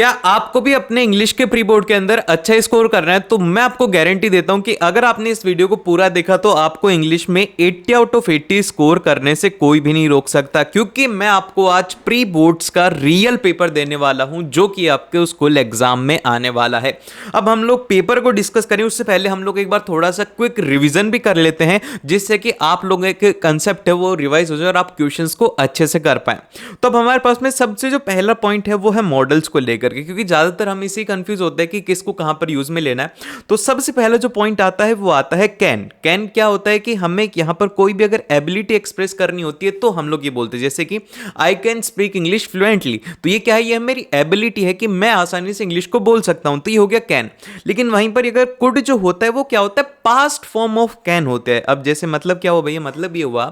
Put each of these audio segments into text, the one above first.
क्या आपको भी अपने इंग्लिश के प्री बोर्ड के अंदर अच्छा स्कोर करना है? तो मैं आपको गारंटी देता हूं कि अगर आपने इस वीडियो को पूरा देखा तो आपको इंग्लिश में 80 आउट ऑफ 80 स्कोर करने से कोई भी नहीं रोक सकता, क्योंकि मैं आपको आज प्री बोर्ड्स का रियल पेपर देने वाला हूं जो कि आपके स्कूल एग्जाम में आने वाला है। अब हम लोग पेपर को डिस्कस करें उससे पहले हम लोग एक बार थोड़ा सा क्विक रिविजन भी कर लेते हैं, जिससे कि आप लोगों के कंसेप्ट है वो रिवाइज हो जाए और आप क्वेश्चंस को अच्छे से कर पाए। तो अब हमारे पास में सबसे जो पहला पॉइंट है वो है मॉडल्स को लेकर के, क्योंकि ज्यादातर हम इसी कंफ्यूज होते हैं कि किसको कहां पर यूज में लेना है। तो सबसे पहला जो पॉइंट आता है वो आता है कैन। कैन क्या होता है कि हमें यहां पर कोई भी अगर एबिलिटी एक्सप्रेस करनी होती है तो हम लोग ये बोलते हैं, जैसे कि I can speak English fluently. तो ये क्या है? ये मेरी एबिलिटी है कि मैं आसानी से इंग्लिश को बोल सकता हूं, तो ये हो गया कैन। लेकिन वहीं पर अगर कुड जो होता है वो क्या होता है? पास्ट फॉर्म ऑफ कैन होते हैं। अब जैसे मतलब क्या हुआ भैया? मतलब ये हुआ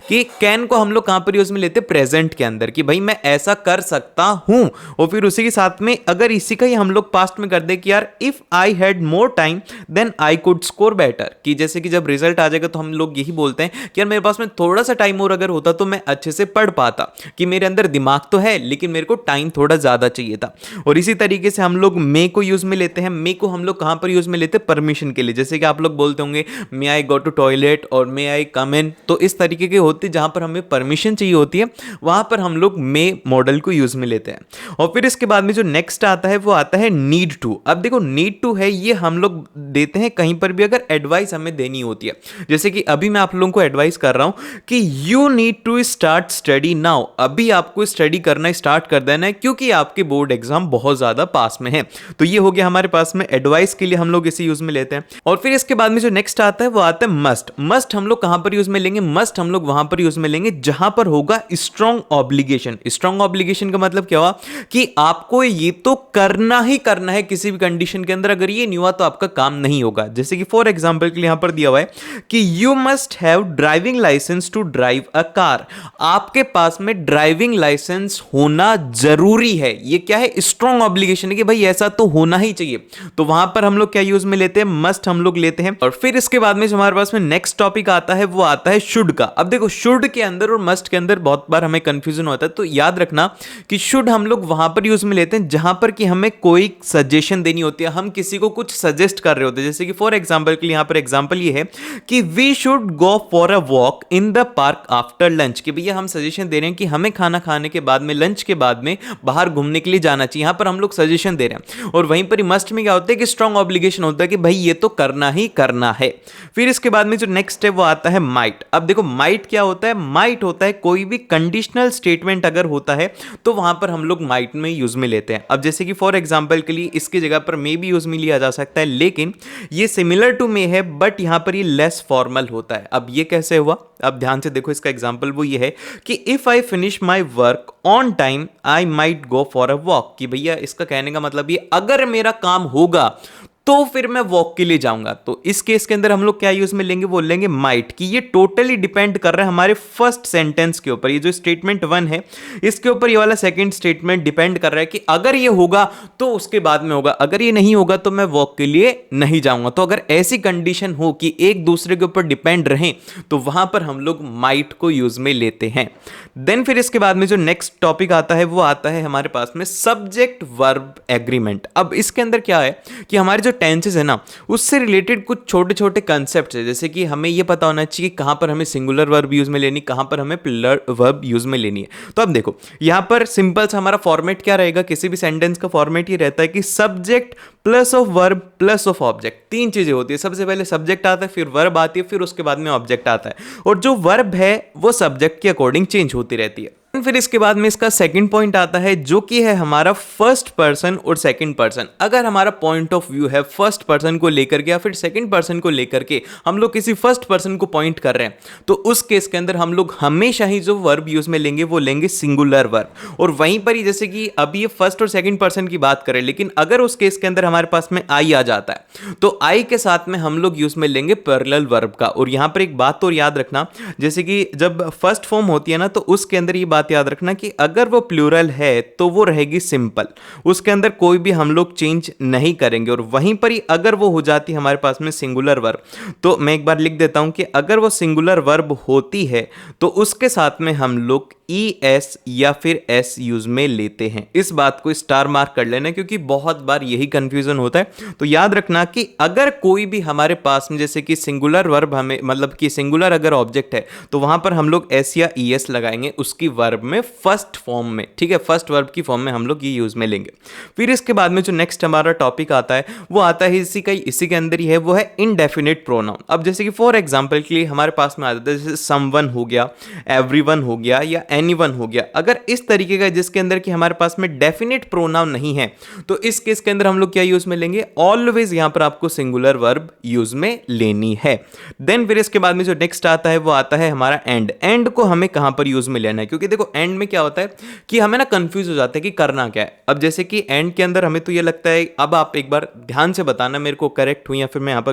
कि कैन को हम लोग कहां पर यूज में लेते हैं? प्रेजेंट के अंदर, कि भाई मैं ऐसा कर सकता हूं। और फिर उसी के साथ में अगर इसी का ही हम लोग पास्ट में कर दे कि यार if I had more time then I could score better, कि जैसे कि जब रिजल्ट आ जाएगा तो हम लोग यही बोलते हैं कि यार मेरे पास में थोड़ा सा टाइम और अगर होता तो मैं अच्छे से पढ़ पाता, कि मेरे अंदर दिमाग तो है लेकिन मेरे को टाइम थोड़ा ज्यादा चाहिए था। और इसी तरीके से हम लोग मे को यूज में लेते हैं। मे को हम लोग कहां पर यूज में लेते हैं? परमिशन के लिए। जैसे कि आप लोग बोलते होंगे मे आई गो टू टॉयलेट और मे आई कम इन, तो इस तरीके के होते जहां पर हमें परमिशन चाहिए होती है वहां पर हम लोग मे मॉडल को यूज में लेते हैं। और फिर इसके बाद में जो नेक्स्ट आता है वो आता है नीड टू। अब देखो नीड टू है ये हम लोग देते हैं कहीं पर भी अगर एडवाइस हमें देनी होती है। जैसे कि अभी मैं आप लोगों को एडवाइस कर रहा हूं कि you need to start study now. अभी आपको स्टडी करना स्टार्ट कर देना है क्योंकि आपके बोर्ड एग्जाम बहुत ज्यादा पास में है। तो ये हो गया हमारे पास में एडवाइस के लिए हम लोग इसे यूज में लेते हैं। और फिर इसके बाद में जो नेक्स्ट आता है वो आता है मस्ट। मस्ट हम लोग कहां पर यूज में लेंगे? मस्ट हम लोग वहां पर यूज में लेंगे जहां पर होगा स्ट्रॉन्ग ऑब्लिगेशन। स्ट्रॉन्ग ऑब्लिगेशन का मतलब क्या हुआ? कि आपको ये तो करना ही करना है किसी भी कंडीशन के अंदर, अगर ये नहीं हुआ तो आपका काम नहीं होगा। जैसे कि फॉर एग्जांपल के लिए यहां पर दिया हुआ है कि you must have driving licence to drive a car. आपके पास में ड्राइविंग लाइसेंस होना जरूरी है। ये क्या है? स्ट्रॉन्ग ऑब्लिगेशन है कि भाई ऐसा तो होना ही चाहिए। तो वहां पर हम लोग क्या यूज में लेते हैं? मस्ट हम लोग लेते हैं। और फिर इसके बाद में जो हमारे पास में नेक्स्ट टॉपिक आता है वो आता है शुड का। अब देखो शुड के अंदर और मस्ट के अंदर बहुत बार हमें कंफ्यूजन होता है, तो याद रखना कि शुड हम लोग वहां पर यूज में लेते हैं जहां पर कि हमें कोई सजेशन देनी होती है, हम किसी को कुछ सजेस्ट कर रहे होते हैं। जैसे कि फॉर एग्जांपल के लिए यहां पर एग्जांपल ये है कि we should go for a walk in the park after lunch, कि भैया हम सजेशन दे रहे हैं कि हमें खाना खाने के बाद में, लंच के बाद में बाहर घूमने के लिए जाना चाहिए। यहां पर हम लोग सजेशन दे रहे हैं। और वहीं पर मस्ट में क्या होता है कि स्ट्रॉन्ग ऑब्लिगेशन होता है कि भाई ये तो करना ही करना है। फिर इसके बाद में जो नेक्स्ट है वो आता है माइट। अब देखो माइट क्या होता है? माइट होता है कोई भी कंडीशनल स्टेटमेंट अगर होता है तो वहां पर हम लोग माइट में यूज में लेते हैं। अब जैसे कि फॉर एग्जांपल के लिए इसकी जगह पर मे भी यूज में लिया जा सकता है, लेकिन ये सिमिलर टू मे है बट यहां पर ये लेस फॉर्मल होता है। अब ये कैसे हुआ? अब ध्यान से देखो, इसका एग्जांपल वो ये है कि if I finish my work on time I might go for a walk, कि भैया इसका कहने का मतलब ये अगर मेरा काम होगा तो फिर मैं वॉक के लिए जाऊंगा। तो इस केस के अंदर हम लोग क्या यूज में लेंगे? वो लेंगे माइट, कि ये टोटली डिपेंड कर रहा है हमारे फर्स्ट सेंटेंस के ऊपर। ये जो स्टेटमेंट 1 है इसके ऊपर ये वाला सेकंड स्टेटमेंट डिपेंड कर रहा है कि अगर ये होगा तो उसके बाद में होगा, अगर ये नहीं होगा तो मैं वॉक के लिए नहीं जाऊंगा। तो अगर ऐसी कंडीशन हो कि एक दूसरे के ऊपर डिपेंड रहें तो वहां पर हम लोग माइट को यूज में लेते हैं। देन फिर इसके बाद में जो नेक्स्ट टॉपिक आता है वो आता है हमारे पास में सब्जेक्ट वर्ब एग्रीमेंट। अब इसके अंदर क्या है कि हमारे जो टेंसेस है ना उससे रिलेटेड कुछ छोटे छोटे कंसेप्ट है। जैसे कि हमें ये पता होना चाहिए कि कहां पर हमें सिंगुलर वर्ब यूज में लेनी, कहां पर हमें प्लूरल वर्ब यूज में लेनी है। तो अब देखो यहां पर सिंपल सा हमारा फॉर्मेट क्या रहेगा? किसी भी सेंटेंस का फॉर्मेट ये रहता है कि subject plus of verb plus of object. तीन चीजें होती है, सबसे पहले सब्जेक्ट आता है, फिर वर्ब आती है, फिर उसके बाद में ऑब्जेक्ट आता है। और जो वर्ब है वो सब्जेक्ट के अकॉर्डिंग चेंज होती रहती है। फिर इसके बाद में इसका सेकंड पॉइंट आता है जो कि है हमारा फर्स्ट पर्सन और सेकंड पर्सन। अगर हमारा पॉइंट ऑफ व्यू है फर्स्ट पर्सन को लेकर के या फिर सेकंड पर्सन को लेकर के, हम लोग किसी फर्स्ट पर्सन को पॉइंट कर रहे हैं, तो उस केस के अंदर हम लोग हमेशा ही जो वर्ब यूज में लेंगे वो लेंगे सिंगुलर वर्ब। और वहीं पर ही जैसे कि अभी ये फर्स्ट और सेकंड पर्सन की बात करें, लेकिन अगर उस केस के अंदर हमारे पास में आई आ जाता है तो आई के साथ में हम लोग यूज में लेंगे पैरेलल वर्ब का। और यहां पर एक बात और याद रखना, जैसे कि जब फर्स्ट फॉर्म होती है ना तो उसके अंदर ये बात याद रखना कि अगर वो प्लूरल है तो वो रहेगी सिंपल, उसके अंदर कोई भी हम लोग चेंज नहीं करेंगे। और वहीं पर ही अगर वो हो जाती है हमारे पास में सिंगुलर वर्ब, तो मैं एक बार लिख देता हूं कि अगर वो सिंगुलर वर्ब होती है तो उसके साथ में हम लोग ई एस या फिर एस यूज में लेते हैं। इस बात को स्टार मार्क कर लेना क्योंकि बहुत बार यही कंफ्यूजन होता है। तो याद रखना कि अगर कोई भी हमारे पास में जैसे कि सिंगुलर वर्ब हमें मतलब कि सिंगुलर अगर ऑब्जेक्ट है तो वहां पर हम लोग एस या ई एस लगाएंगे उसकी वर्ब में फर्स्ट फॉर्म में, ठीक है, फर्स्ट वर्ब की फॉर्म में हम लोग ये यूज में लेंगे। फिर इसके बाद में जो नेक्स्ट हमारा टॉपिक आता है वो आता है इसी के अंदर ही है, वो है इनडेफिनिट प्रोनाउन। अब जैसे कि फॉर एग्जांपल के लिए हमारे पास में आता है जैसे समवन हो गया, एवरीवन हो गया या एनीवन हो गया। अगर इस तरीके का जिसके अंदर कि हमारे पास में डेफिनेट प्रोनाउन नहीं है तो इस केस के अंदर हम लोग क्या यूज में लेंगे, ऑलवेज यहां पर आपको सिंगुलर वर्ब यूज में लेनी है। देन फिर इसके बाद में जो नेक्स्ट आता है वो आता है हमारा एंड। एंड को हमें कहां पर यूज में लेना है, क्योंकि देखो एंड में क्या होता है कि हमें ना कंफ्यूज हो जाता है कि करना क्या है। अब जैसे कि एंड के अंदर हमें तो ये लगता है, अब आप एक बार ध्यान से बताना मेरे को करेक्ट हूं या फिर मैं यहां पर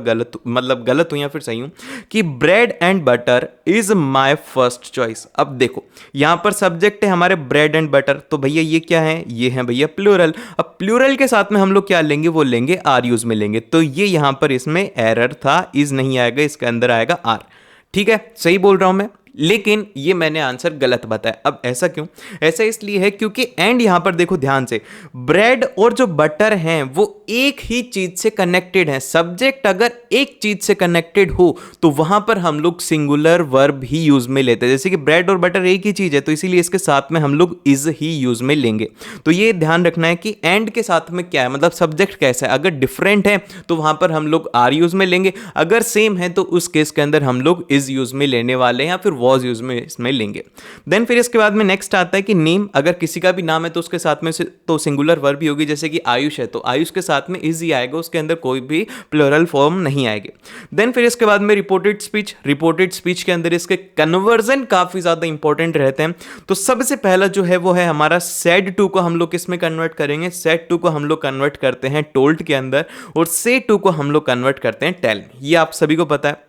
गलत हूं या फिर सही हूं, कि bread and butter is my first choice. अब देखो यहां पर सब्जेक्ट है हमारे ब्रेड एंड बटर, तो भैया ये क्या है, ये है भैया प्लूरल। अब प्लूरल के साथ में हम लोग क्या लेंगे, वो लेंगे आर यूज में लेंगे। तो ये यहां पर इसमें एरर था, इज नहीं आएगा, इसके अंदर आएगा आर। ठीक है, सही बोल रहा हूं मैं, लेकिन ये मैंने आंसर गलत बताया। अब ऐसा क्यों, ऐसा इसलिए है क्योंकि एंड यहां पर देखो ध्यान से, ब्रेड और जो बटर हैं वो एक ही चीज से कनेक्टेड हैं। सब्जेक्ट अगर एक चीज से कनेक्टेड हो तो वहां पर हम लोग सिंगुलर वर्ब ही यूज में लेते हैं। जैसे कि ब्रेड और बटर एक ही चीज है तो इसीलिए इसके साथ में हम लोग इज ही यूज में लेंगे। तो ये ध्यान रखना है कि एंड के साथ में क्या है, मतलब सब्जेक्ट कैसा है। अगर डिफरेंट है तो वहां पर हम लोग आर यूज में लेंगे, अगर सेम है तो उस केस के अंदर हम लोग इज यूज में लेने वाले हैं या फिर वॉज यूज में इसमें लेंगे। देन फिर इसके बाद में नेक्स्ट आता है कि नेम। अगर किसी का भी नाम है तो उसके साथ में तो सिंगुलर वर्ब ही होगी। जैसे कि आयुष है तो आयुष के साथ में इज ही आएगा, उसके अंदर कोई भी प्लूरल फॉर्म नहीं आएगी। देन फिर इसके बाद में रिपोर्टेड स्पीच। रिपोर्टेड स्पीच के अंदर इसके कन्वर्जन काफी ज्यादा इंपॉर्टेंट रहते हैं। तो सबसे पहला जो है वो है हमारा सेड टू को हम लोग किसमें कन्वर्ट करेंगे, सेड टू को हम लोग कन्वर्ट करते हैं टोल्ड के अंदर, और से टू को हम लोग कन्वर्ट करते हैं टेल में। ये आप सभी को पता है।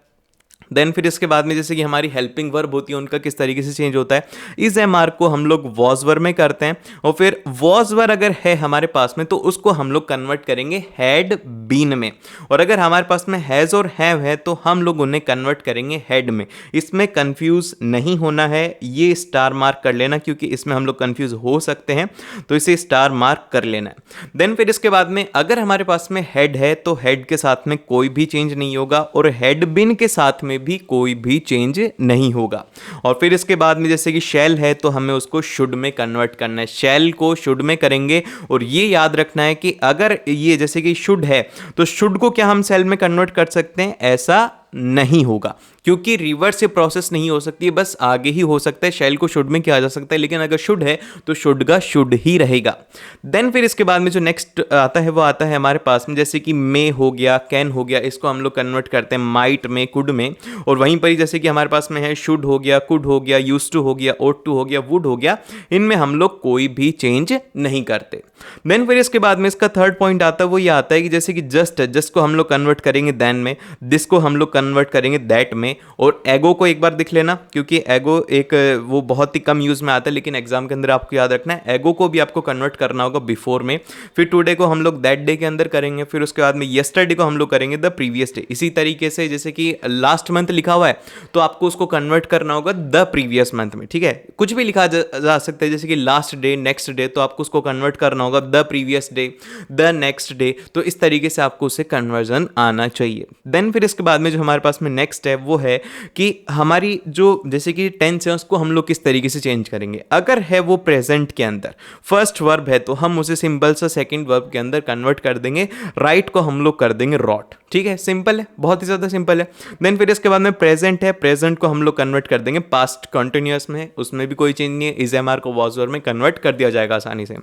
देन फिर इसके बाद में जैसे कि हमारी हेल्पिंग वर्ब होती है उनका किस तरीके से चेंज होता है, इज एम आर को हम लोग वॉज वर्ब में करते हैं, और फिर वॉज वर्ब अगर है हमारे पास में तो उसको हम लोग कन्वर्ट करेंगे हैड बीन में, और अगर हमारे पास में हैज और हैव है तो हम लोग उन्हें कन्वर्ट करेंगे हैड में। इसमें कंफ्यूज नहीं होना है, ये स्टार मार्क कर लेना क्योंकि इसमें हम लोग कंफ्यूज हो सकते हैं, तो इसे स्टार मार्क कर लेना है। देन फिर इसके बाद में अगर हमारे पास में हेड है तो हेड के साथ में कोई भी चेंज नहीं होगा, और हेड बिन के साथ में भी कोई भी चेंज नहीं होगा। और फिर इसके बाद में जैसे कि शैल है तो हमें उसको शुड में कन्वर्ट करना है, शैल को शुड में करेंगे। और ये याद रखना है कि अगर ये जैसे कि शुड है तो शुड को क्या हम शैल में कन्वर्ट कर सकते हैं, ऐसा नहीं होगा, क्योंकि रिवर्स से प्रोसेस नहीं हो सकती है, बस आगे ही हो सकता है। शैल को शुड में किया जा सकता है, लेकिन अगर शुड है तो शुड का शुड ही रहेगा। देन फिर इसके बाद में जो नेक्स्ट आता है वो आता है हमारे पास में जैसे कि मे हो गया, कैन हो गया, इसको हम लोग कन्वर्ट करते हैं माइट में, कुड में। और वहीं पर ही जैसे कि हमारे पास में है शुड हो गया, कुड हो गया, यूज टू हो गया, ओट टू हो गया, वुड हो गया, इनमें हम लोग कोई भी चेंज नहीं करते। देन फिर इसके बाद में इसका थर्ड पॉइंट आता है, वो ये आता है कि जैसे कि जस्ट को हम लोग कन्वर्ट करेंगे देन में, दिस को हम लोग कन्वर्ट करेंगे दैट में, और एगो को एक बार देख लेना क्योंकि एगो एक वो बहुत ही कम यूज में आता है, लेकिन एग्जाम के अंदर आपको याद रखना है एगो को भी आपको कन्वर्ट करना होगा बिफोर में। फिर टुडे को हम लोग दैट डे के अंदर करेंगे, फिर उसके बाद में यस्टरडे को हम लोग करेंगे द प्रीवियस डे। इसी तरीके से जैसे कि लास्ट मंथ लिखा हुआ है तो आपको उसको कन्वर्ट करना होगा द प्रीवियस मंथ में। ठीक है, कुछ भी लिखा जा सकता है, जैसे कि लास्ट डे, नेक्स्ट डे, तो आपको उसको कन्वर्ट करना होगा the previous day, the next day. तो इस तरीके से आपको उसे कन्वर्जन आना चाहिए। देन फिर इसके बाद में जो हमारे पास में नेक्स्ट है वो है कि हमारी जो जैसे कि टेंस है उसको हम लोग किस तरीके से चेंज करेंगे। अगर है वो प्रेजेंट के अंदर फर्स्ट वर्ब है तो हम उसे सिंपल सा सेकंड वर्ब के अंदर कन्वर्ट कर देंगे, राइट को हम लोग कर देंगे रॉट। ठीक है, सिंपल है, बहुत ही ज़्यादा सिंपल है। देन फिर इसके बाद में प्रेजेंट है, प्रेजेंट को हम लोग कन्वर्ट कर देंगे पास्ट कंटिन्यूअस में, उसमें भी कोई चेंज नहीं है, इज एम आर को वॉज वर्ब में कन्वर्ट कर दिया जाएगा आसानी से।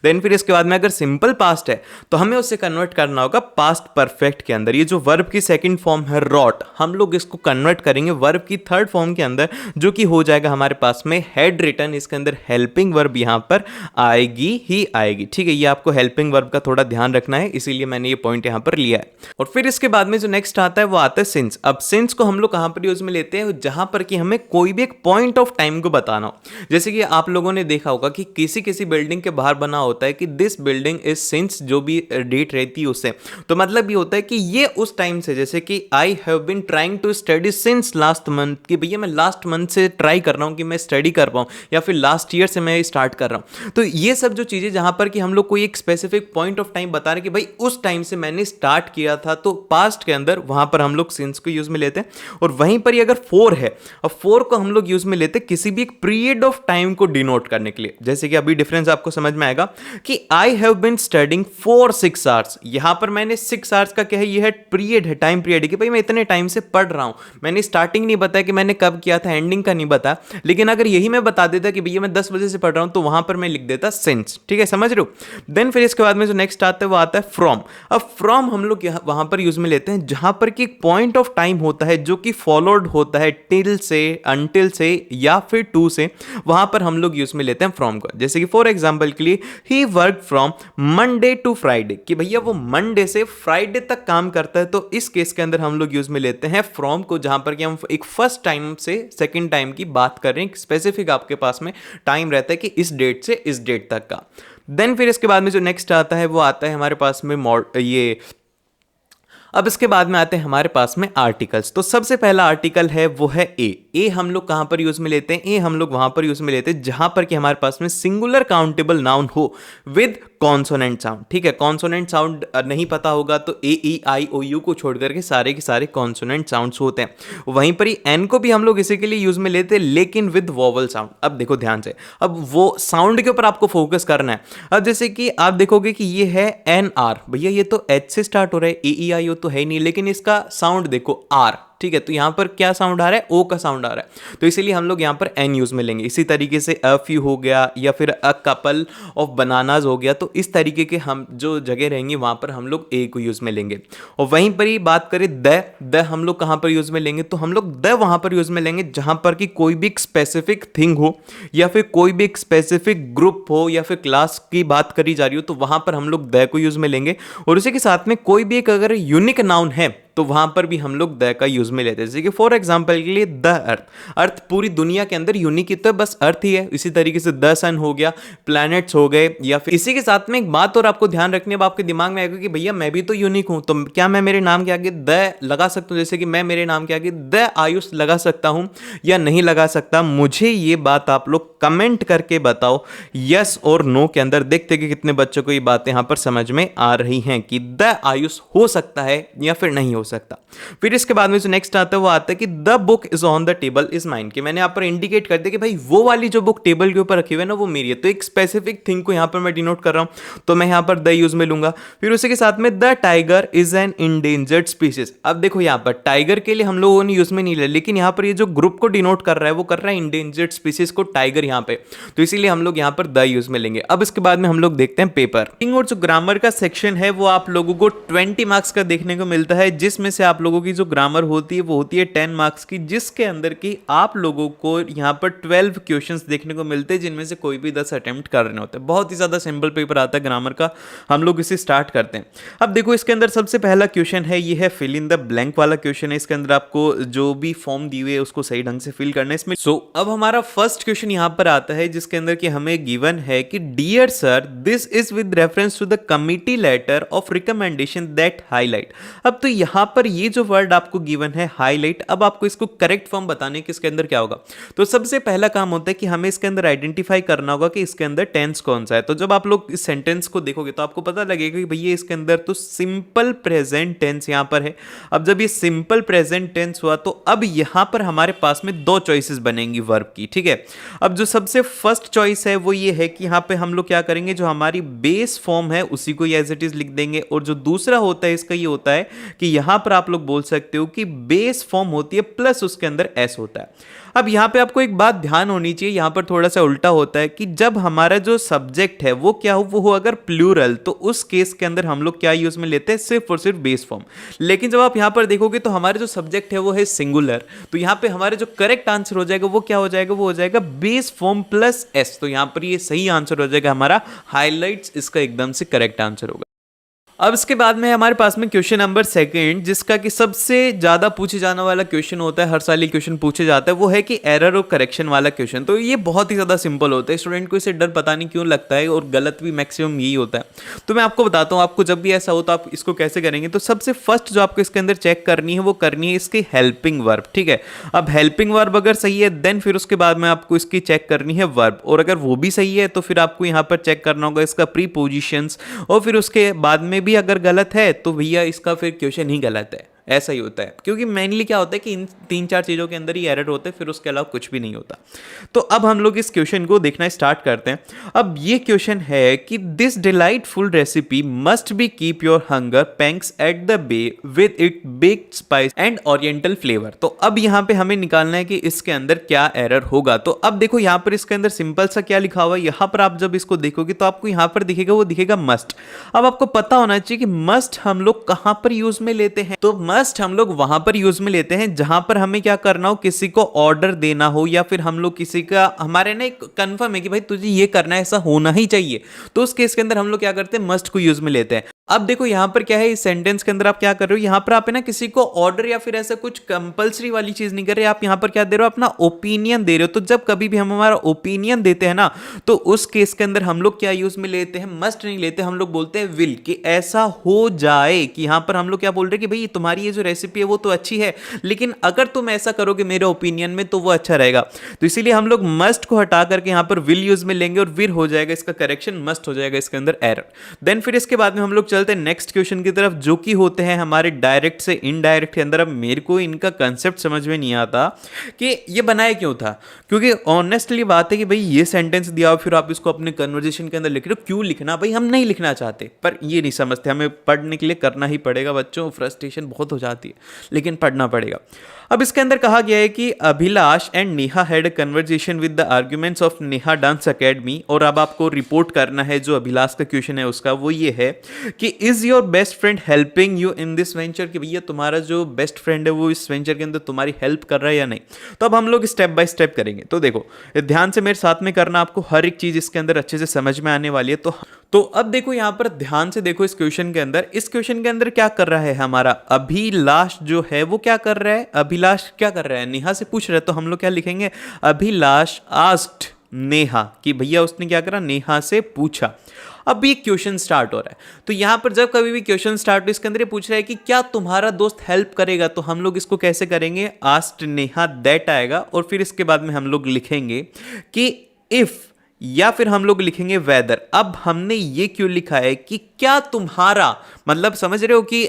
देन फिर इसके बाद में अगर सिंपल पास्ट है तो हमें उसे कन्वर्ट करना होगा पास्ट परफेक्ट के अंदर। ये जो वर्ब की सेकंड फॉर्म है रॉट, हम लोग इसको कन्वर्ट करेंगे वर्ब की थर्ड फॉर्म के अंदर, जो कि हो जाएगा हमारे पास में हैड रिटन। इसके अंदर हेल्पिंग वर्ब यहां पर आएगी ही आएगी। ठीक है, ये आपको हेल्पिंग वर्ब का थोड़ा ध्यान रखना है, इसीलिए मैंने ये पॉइंट यहां पर लिया है। और फिर इसके बाद में जो नेक्स्ट आता है वो आता है सिंस। अब सिंस को हम लोग कहां पर यूज में लेते हैं, जहां पर कि हमें कोई भी एक पॉइंट ऑफ टाइम को बताना हो। जैसे कि आप लोगों ने देखा होगा कि किसी बिल्डिंग के बाहर बना होता है कि दिस बिल्डिंग इज सिंस जो भी डेट रहती है उससे, तो मतलब ये होता है कि ये उस टाइम से, जैसे कि I have been trying to study since last month, कि भैया मैं लास्ट मंथ से ट्राई कर रहा हूँ कि मैं स्टडी कर पाऊँ, या फिर लास्ट ईयर से मैं स्टार्ट कर रहा हूँ। तो ये सब जो चीज़ें जहाँ पर कि हम लोग कोई एक स्पेसिफिक पॉइंट ऑफ टाइम बता रहे हैं कि भाई उस टाइम से मैंने स्टार्ट किया था, तो पास्ट के अंदर वहाँ पर हम लोग सिंस को यूज़ में लेते हैं। और वहीं पर ही अगर फोर है, अब फोर को हम लोग यूज़ में लेते हैं किसी भी एक पीरियड ऑफ टाइम को डिनोट करने के लिए। जैसे कि अभी डिफरेंस आपको समझ में आएगा कि I have been studying for 6 hours, यहां पर मैंने 6 आवर्स का क्या है, ये है पीरियड है, टाइम पीरियड है कि भाई मैं इतने टाइम से पढ़ रहा हूं। मैंने स्टार्टिंग नहीं बताया कि मैंने कब किया था, एंडिंग का नहीं बताया, लेकिन अगर यही मैं बता देता कि भैया मैं 10 बजे से पढ़ रहा हूं, तो वहां पर मैं लिख देता सिंस। ठीक है, समझ रहे हो। देन फिर इसके बाद में जो नेक्स्ट आता है वो आता है फ्रॉम। अब फ्रॉम हम लोग वहां पर यूज में लेते हैं जहां पर कि एक पॉइंट ऑफ टाइम होता है जो कि फॉलोड होता है टिल से, अनटिल से या फिर टू से, वहां पर हम लोग यूज में लेते हैं फ्रॉम को। जैसे कि फॉर एग्जांपल के लिए ही work from Monday to Friday, कि भैया वो मंडे से फ्राइडे तक काम करता है, तो इस केस के अंदर हम लोग यूज में लेते हैं फ्रॉम को, जहां पर कि हम एक फर्स्ट टाइम से सेकंड टाइम की बात कर रहे हैं, स्पेसिफिक आपके पास में टाइम रहता है कि इस डेट से इस डेट तक का। देन फिर इसके बाद में जो नेक्स्ट आता है वो आता है हमारे पास में ये, अब इसके बाद में आते हैं हमारे पास में आर्टिकल्स। तो सबसे पहला आर्टिकल है वो है ए हम लोग कहां पर यूज में लेते हैं, ए हम लोग वहां पर यूज में लेते हैं जहां पर कि हमारे पास में सिंगुलर काउंटेबल नाउन हो विद कॉन्सोनेंट साउंड। ठीक है, कॉन्सोनेंट साउंड नहीं पता होगा तो ए ई आई ओ यू को छोड़ करके सारे के सारे कॉन्सोनेंट साउंड्स होते हैं। वहीं पर ही एन को भी हम लोग इसी के लिए यूज में लेते हैं, लेकिन विद वोवल साउंड। अब देखो ध्यान से, अब वो साउंड के ऊपर आपको फोकस करना है। अब जैसे कि आप देखोगे कि ये है एन आर, भैया ये तो एच से स्टार्ट हो रहा है, ए ई आई ओ तो है नहीं, लेकिन इसका साउंड देखो आर। ठीक है, तो यहां पर क्या साउंड आ रहा है, ओ का साउंड आ रहा है, तो इसीलिए हम लोग यहां पर एन यूज में लेंगे। इसी तरीके से अ फ्यू हो गया या फिर अ कपल ऑफ बनानाज हो गया, तो इस तरीके के हम जो जगह रहेंगे वहां पर हम लोग ए को यूज में लेंगे। और वहीं पर ही बात करें द हम लोग कहां पर यूज में लेंगे, तो हम लोग द वहां पर यूज में लेंगे जहां पर कि कोई भी एक स्पेसिफिक थिंग हो या फिर कोई भी एक स्पेसिफिक ग्रुप हो या फिर क्लास की बात करी जा रही हो, तो वहां पर हम लोग द को यूज में लेंगे। और उसी के साथ में कोई भी एक अगर यूनिक नाउन है तो वहां पर भी हम लोग द का यूज में लेते हैं। जैसे कि फॉर एग्जांपल के लिए द अर्थ, अर्थ पूरी दुनिया के अंदर यूनिक तो बस अर्थ ही है। इसी तरीके से द सन हो गया, प्लैनेट्स हो गए, या फिर इसी के साथ में एक बात और आपको ध्यान रखनी है, अब आपके दिमाग में आएगा कि भैया मैं भी तो यूनिक हूं, तो क्या मैं मेरे नाम के आगे द लगा सकता हूं? जैसे कि मैं मेरे नाम के आगे द आयुष लगा सकता हूं या नहीं लगा सकता? मुझे ये बात आप लोग कमेंट करके बताओ, यस और नो के अंदर। देखते कि कितने बच्चों को ये बातें यहां पर समझ में आ रही हैं कि द आयुष हो सकता है या फिर नहीं हो सकता। फिर इसके बाद में जो नेक्स्ट आता है वो आता है कि the book is on the table is mine, कि मैंने यहां पर इंडिकेट कर दिया कि भाई वो वाली जो बुक टेबल के ऊपर रखी हुई है ना वो मेरी है, तो एक स्पेसिफिक थिंग को यहां पर मैं डिनोट कर रहा हूं, तो मैं यहां पर द यूज में लूंगा। फिर उसी के साथ में the tiger is an endangered species. अब देखो यहां पर टाइगर के लिए हम लोगों ने यूज में नहीं लिया, लेकिन यहां पर ये जो ग्रुप को डिनोट कर रहा है वो कर रहा है इंडेंजर्ड स्पीसीज को, टाइगर यहां पे, तो इसीलिए हम लोग यहां पर द यूज में लेंगे। अब इसके बाद में हम लोग देखते हैं पेपर और जो ग्रामर का सेक्शन है वो आप लोगों को 20 मार्क्स का देखने को मिलता है, जिसमें से आप लोगों की जो ग्रामर होती है वो होती है 10 मार्क्स की, जिसके अंदर की आप लोगों को यहां पर 12 क्वेश्चंस देखने को मिलते हैं, जिनमें से कोई भी 10 अटेम्प्ट करने होते हैं। बहुत ही ज्यादा सिंपल पेपर आता है ग्रामर का, हम लोग इसे स्टार्ट करते हैं। अब देखो इसके अंदर सबसे पहला क्वेश्चन है, ये है फिल इन द ब्लैंक वाला क्वेश्चन है। इसके अंदर आपको जो भी फॉर्म दी हुई है उसको सही ढंग से फिल करना है इसमें। सो अब हमारा फर्स्ट क्वेश्चन यहां पर आता है, जिसके अंदर कि हमें गिवन है कि dear sir this is with reference to the committee letter of recommendation that highlight. अब तो यहां पर ये जो वर्ड आपको गिवन है हाईलाइट, अब आपको इसको करेक्ट फॉर्म बताने कि इसके अंदर क्या होगा। तो सबसे पहला काम होता है कि हमें इसके अंदर आइडेंटिफाई करना होगा कि इसके अंदर टेंस कौन सा है। तो जब आप लोग इस सेंटेंस को देखोगे तो आपको पता लगेगा कि भैया इसके अंदर तो सिंपल प्रेजेंट टेंस यहां पर है। अब जब ये सिंपल प्रेजेंट टेंस हुआ तो अब यहां पर हमारे पास में दो चॉइसेस बनेंगी वर्ब की। ठीक है, अब जो सबसे फर्स्ट चॉइस है वो ये है कि यहां पे हम लोग क्या करेंगे, जो हमारी बेस फॉर्म है उसी को एज इट इज लिख देंगे। और जो दूसरा होता है इसका ये होता है कि यहां पर आप लोग बोल सकते हो कि बेस फॉर्म होती है प्लस उसके अंदर एस होता है। अब यहां पे आपको एक बात ध्यान होनी चाहिए, यहां पर थोड़ा सा उल्टा होता है कि जब हमारा जो सब्जेक्ट है वो क्या हो, वो हो अगर प्लूरल, तो उस केस के अंदर हम लोग क्या यूज में लेते हैं, सिर्फ और सिर्फ बेस फॉर्म। लेकिन जब आप यहां पर देखोगे तो हमारे जो सब्जेक्ट है वो है सिंगुलर, तो यहां पे हमारे जो करेक्ट आंसर हो जाएगा वो क्या हो जाएगा, वो हो जाएगा बेस फॉर्म प्लस एस। तो यहां पर ये सही आंसर हो जाएगा हमारा हाईलाइट्स, इसका एकदम से करेक्ट आंसर होगा। अब इसके बाद में हमारे पास में क्वेश्चन नंबर सेकंड, जिसका कि सबसे ज़्यादा पूछे जाने वाला क्वेश्चन होता है, हर साल ये क्वेश्चन पूछे जाता है, वो है कि एरर और करेक्शन वाला क्वेश्चन। तो ये बहुत ही ज़्यादा सिंपल होता है, स्टूडेंट को इसे डर पता नहीं क्यों लगता है और गलत भी मैक्सिमम यही होता है। तो मैं आपको बताता हूँ, आपको जब भी ऐसा हो तो आप इसको कैसे करेंगे। तो सबसे फर्स्ट जो आपको इसके अंदर चेक करनी है वो करनी है इसकी हेल्पिंग वर्ब, ठीक है। अब हेल्पिंग वर्ब अगर सही है देन फिर उसके बाद में आपको इसकी चेक करनी है वर्ब, और अगर वो भी सही है तो फिर आपको यहाँ पर चेक करना होगा इसका प्रीपोजिशंस, और फिर उसके बाद में भी अगर गलत है तो भैया इसका फिर क्वेश्चन ही गलत है। ऐसा ही होता है, क्योंकि मेनली क्या होता है कि इन 3-4 चीज़ों के अंदर ही एरर होते हैं, फिर उसके अलावा कुछ भी नहीं होता। तो अब हम लोग इस क्वेश्चन को देखना स्टार्ट करते हैं। अब ये क्वेश्चन है कि this delightful recipe must be keep your hunger pangs at the bay with it baked spice and oriental flavour. तो अब यहाँ पे हमें निकालना है कि इसके अंदर क्या एरर होगा। तो अब देखो यहाँ पर इसके अंदर सिंपल सा क्या लिखा हुआ है, यहाँ पर आप जब इसको देखोगे तो आपको यहाँ पर दिखेगा, वो दिखेगा मस्ट। अब आपको पता होना चाहिए कि मस्ट हम लोग कहाँ पर यूज में लेते हैं। तो मस्ट हम लोग वहां पर यूज में लेते हैं जहां पर हमें क्या करना हो, किसी को ऑर्डर देना हो, या फिर हम लोग किसी का, हमारे ना एक कंफर्म है कि भाई तुझे ये करना है, ऐसा होना ही चाहिए, तो उस केस के अंदर हम लोग क्या करते हैं, मस्ट को यूज में लेते हैं। अब देखो यहां पर क्या है, इस सेंटेंस के अंदर आप क्या कर रहे हो, यहां पर आप है ना किसी को ऑर्डर या फिर ऐसा कुछ कंपलसरी वाली चीज नहीं कर रहे, आप यहां पर क्या दे रहे हो, अपना ओपिनियन दे रहे हो। तो जब कभी भी हम हमारा ओपिनियन देते हैं ना, तो उस केस के अंदर हम लोग क्या यूज में लेते हैं, मस्ट नहीं लेते, हम लोग बोलते हैं विल, कि ऐसा हो जाए। कि यहां पर हम लोग क्या बोल रहे हैं कि भाई तुम्हारी ये जो रेसिपी है वो तो अच्छी है, लेकिन अगर तुम ऐसा करोगे मेरे ओपिनियन में तो वो अच्छा रहेगा। तो इसीलिए हम लोग मस्ट को हटा करके यहां पर विल यूज में लेंगे, और विल हो जाएगा इसका करेक्शन, मस्ट हो जाएगा इसके अंदर एरर। देन फिर इसके बाद में हम लोग चलते हैं नेक्स्ट क्वेश्चन की तरफ, जो कि होते हैं हमारे डायरेक्ट से इनडायरेक्ट के अंदर। अब मेरे को इनका कंसेप्ट समझ में नहीं आता कि ये बनाया क्यों था, क्योंकि ऑनेस्टली बात है कि भाई ये सेंटेंस दिया हो फिर आप इसको अपने कन्वर्जेशन के अंदर लिख रहे हो, क्यों लिखना भाई, हम नहीं लिखना चाहते, पर ये नहीं समझते, हमें पढ़ने के लिए करना ही पड़ेगा बच्चों, फ्रस्ट्रेशन बहुत हो जाती है लेकिन पढ़ना पड़ेगा। अब इसके अंदर कहा गया है कि Abhilash and Neha had a conversation with the arguments of Neha dance academy. और अब आपको रिपोर्ट करना है, जो अभिलाष का क्वेश्चन है उसका वो ये है कि is your best friend helping you in this venture, कि भैया तुम्हारा जो बेस्ट फ्रेंड है वो इस वेंचर के अंदर तुम्हारी हेल्प कर रहा है या नहीं। तो अब हम लोग स्टेप बाय स्टेप करेंगे। तो देखो ध्यान से मेरे साथ में करना, आपको हर एक चीज इसके अंदर अच्छे से समझ में आने वाली है। तो अब देखो यहाँ पर ध्यान से देखो, इस क्वेश्चन के अंदर, इस क्वेश्चन के अंदर क्या कर रहा है हमारा अभिलाष जो है वो क्या कर रहा है, अभिलाष क्या कर रहा है, नेहा से पूछ रहा है। तो हम लोग क्या लिखेंगे, अभिलाष आस्क्ड नेहा, कि भैया उसने क्या करा, नेहा से पूछा। अब ये क्वेश्चन स्टार्ट हो रहा है। तो यहां पर जब कभी भी क्वेश्चन स्टार्ट हो, इसके अंदर ये पूछ रहा है कि क्या तुम्हारा दोस्त हेल्प करेगा। तो हम लोग इसको कैसे करेंगे, आस्क्ड नेहा दैट आएगा, और फिर इसके बाद में हम लोग लिखेंगे कि इफ, या फिर हम लोग लिखेंगे वेदर। अब हमने ये क्यों लिखा है कि क्या तुम्हारा, मतलब समझ रहे हो कि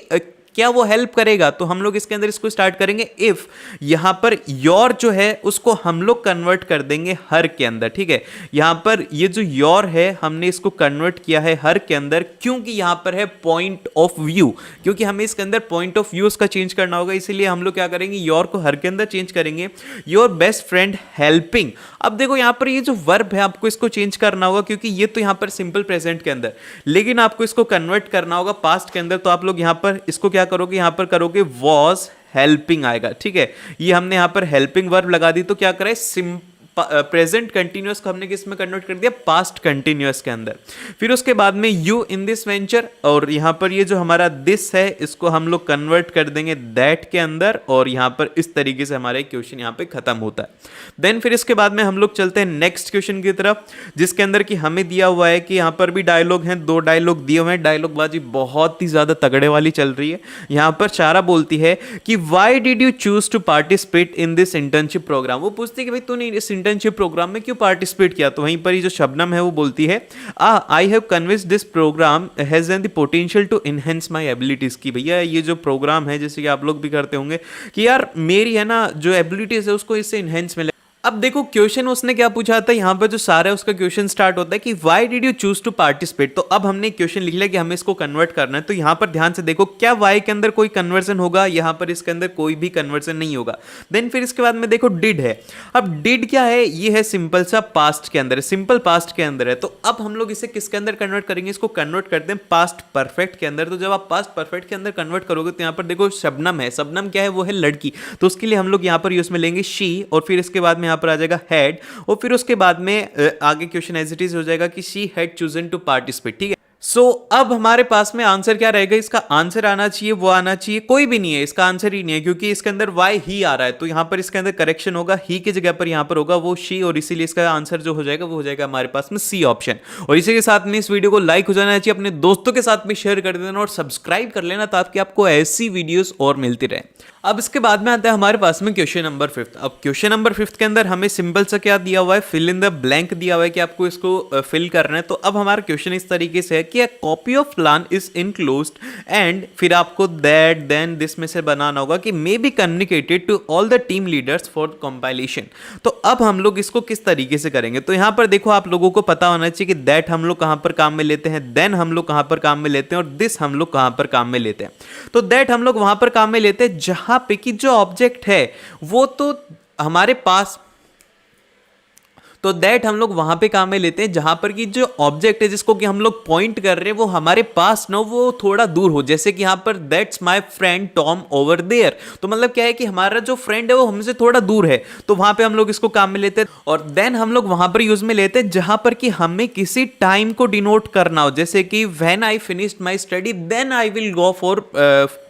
क्या वो हेल्प करेगा। तो हम लोग इसके अंदर इसको स्टार्ट करेंगे इफ, यहां पर योर जो है उसको हम लोग कन्वर्ट कर देंगे हर के अंदर, ठीक है। यहां पर ये जो योर है हमने इसको कन्वर्ट किया है हर के अंदर, क्योंकि यहां पर है पॉइंट ऑफ व्यू, क्योंकि हमें इसके अंदर पॉइंट ऑफ व्यू का चेंज करना होगा, इसीलिए हम लोग क्या करेंगे, योर को हर के अंदर चेंज करेंगे, योर बेस्ट फ्रेंड हेल्पिंग। अब देखो यहां पर ये जो वर्ब है आपको इसको चेंज करना होगा, क्योंकि ये तो यहां पर सिंपल प्रेजेंट के अंदर, लेकिन आपको इसको कन्वर्ट करना होगा पास्ट के अंदर। तो आप लोग यहां पर इसको क्या करोगे, यहां पर करोगे वॉज हेल्पिंग आएगा, ठीक है। ये हमने यहां पर हेल्पिंग वर्ब लगा दी, तो क्या करे, प्रेजेंट कंटिन्यूअस को हमने किस में कन्वर्ट कर दिया, पास्ट कंटिन्यूअस के अंदर। फिर उसके बाद में यू इन दिस वेंचर, और यहां पर ये जो हमारा दिस है इसको हम लोग कन्वर्ट कर देंगे दैट के अंदर, और यहां पर इस तरीके से हमारा क्वेश्चन यहां पे खत्म होता है। देन फिर इसके बाद में हम लोग चलते हैं नेक्स्ट क्वेश्चन की तरफ, जिसके अंदर कि हमें दिया हुआ है कि यहां पर भी डायलॉग हैं, 2 डायलॉग दिए हुए हैं। डायलॉग बाजी बहुत ही ज्यादा तगड़े वाली चल रही है। यहां पर चारा बोलती है कि why did you choose to participate in this internship programme. वो पूछती है कि भाई तूने इस इंटर्नशिप प्रोग्राम में क्यों पार्टिसिपेट किया। तो वहीं पर ही जो शबनम है वो बोलती है I have convinced this programme has the potential to enhance my abilities, की भैया ये जो प्रोग्राम है, जैसे कि आप लोग भी करते होंगे कि यार मेरी है ना जो एबिलिटीज है उसको इससे एनहेंस मिले। अब देखो क्वेश्चन उसने क्या पूछा था, यहाँ पर जो सारा उसका क्वेश्चन स्टार्ट होता है कि why did you choose to participate. तो अब हमने क्वेश्चन लिख लिया कि हमें इसको कन्वर्ट करना है। तो यहाँ पर ध्यान से देखो, क्या वाई के अंदर कोई कन्वर्जन होगा, यहाँ पर इसके अंदर कोई भी कन्वर्जन नहीं होगा। देन फिर इसके बाद में देखो डिड है। अब डिड क्या है, ये है सिंपल सा पास्ट के अंदर है, सिंपल पास्ट के अंदर है। तो अब हम लोग इसे किसके अंदर कन्वर्ट करेंगे, इसको कन्वर्ट करते हैं पास्ट परफेक्ट के अंदर। तो जब आप पास्ट परफेक्ट के अंदर कन्वर्ट करोगे तो यहाँ पर देखो शबनम है, शबनम क्या है, वो है लड़की। तो उसके लिए हम लोग यहाँ पर यूज में लेंगे शी, और फिर इसके बाद में यहाँ पर आ जाएगा हैड, और फिर उसके बाद में आगे क्वेश्चन एज इट इज हो जाएगा कि she had chosen to participate, ठीक है। अब हमारे पास में आंसर क्या रहेगा, इसका आंसर आना चाहिए, वो आना चाहिए, कोई भी नहीं है, इसका आंसर ही नहीं है क्योंकि इसके अंदर वाई ही आ रहा है, तो यहां पर इसके अंदर करेक्शन होगा, ही की जगह पर यहां पर होगा वो शी, और इसीलिए इसका आंसर जो हो जाएगा वो हो जाएगा हमारे पास में सी ऑप्शन। और इसी के साथ में इस वीडियो को लाइक हो जाना चाहिए, अपने दोस्तों के साथ में शेयर कर देना और सब्सक्राइब कर लेना ताकि आपको ऐसी वीडियोस और मिलती रहे। अब इसके बाद में आता है हमारे पास में क्वेश्चन नंबर 5। अब क्वेश्चन नंबर 5 के अंदर हमें सिंपल सा क्या दिया हुआ है, फिल इन द ब्लैंक दिया हुआ है कि आपको इसको फिल करना है। तो अब हमारा क्वेश्चन इस तरीके से है कि a copy of plan is enclosed and फिर आपको दैट देन दिस में से बनाना होगा कि may be communicated to all the team leaders for compilation. तो अब हम लोग इसको किस तरीके से करेंगे, तो यहां पर देखो आप लोगों को पता होना चाहिए कि दैट हम लोग कहां पर काम में लेते हैं, देन हम लोग कहां पर काम में लेते हैं और दिस हम लोग कहां पर काम में लेते हैं। तो दैट हम लोग वहां पर काम में लेते हैं जहां पे कि जो ऑब्जेक्ट है वो तो हमारे पास, तो दैट हम लोग वहां पे काम में लेते हैं जहां पर कि जो ऑब्जेक्ट है जिसको कि हम लोग पॉइंट कर रहे हैं वो हमारे पास ना वो थोड़ा दूर हो। जैसे कि यहां पर that's my friend Tom over there, तो मतलब क्या है कि हमारा जो फ्रेंड है वो हमसे थोड़ा दूर है, तो वहां पे हम लोग इसको काम में लेते हैं। और देन हम लोग वहां पर यूज में लेते हैं जहां पर कि हमें किसी टाइम को डिनोट करना हो, जैसे कि when I finished my study then I will go for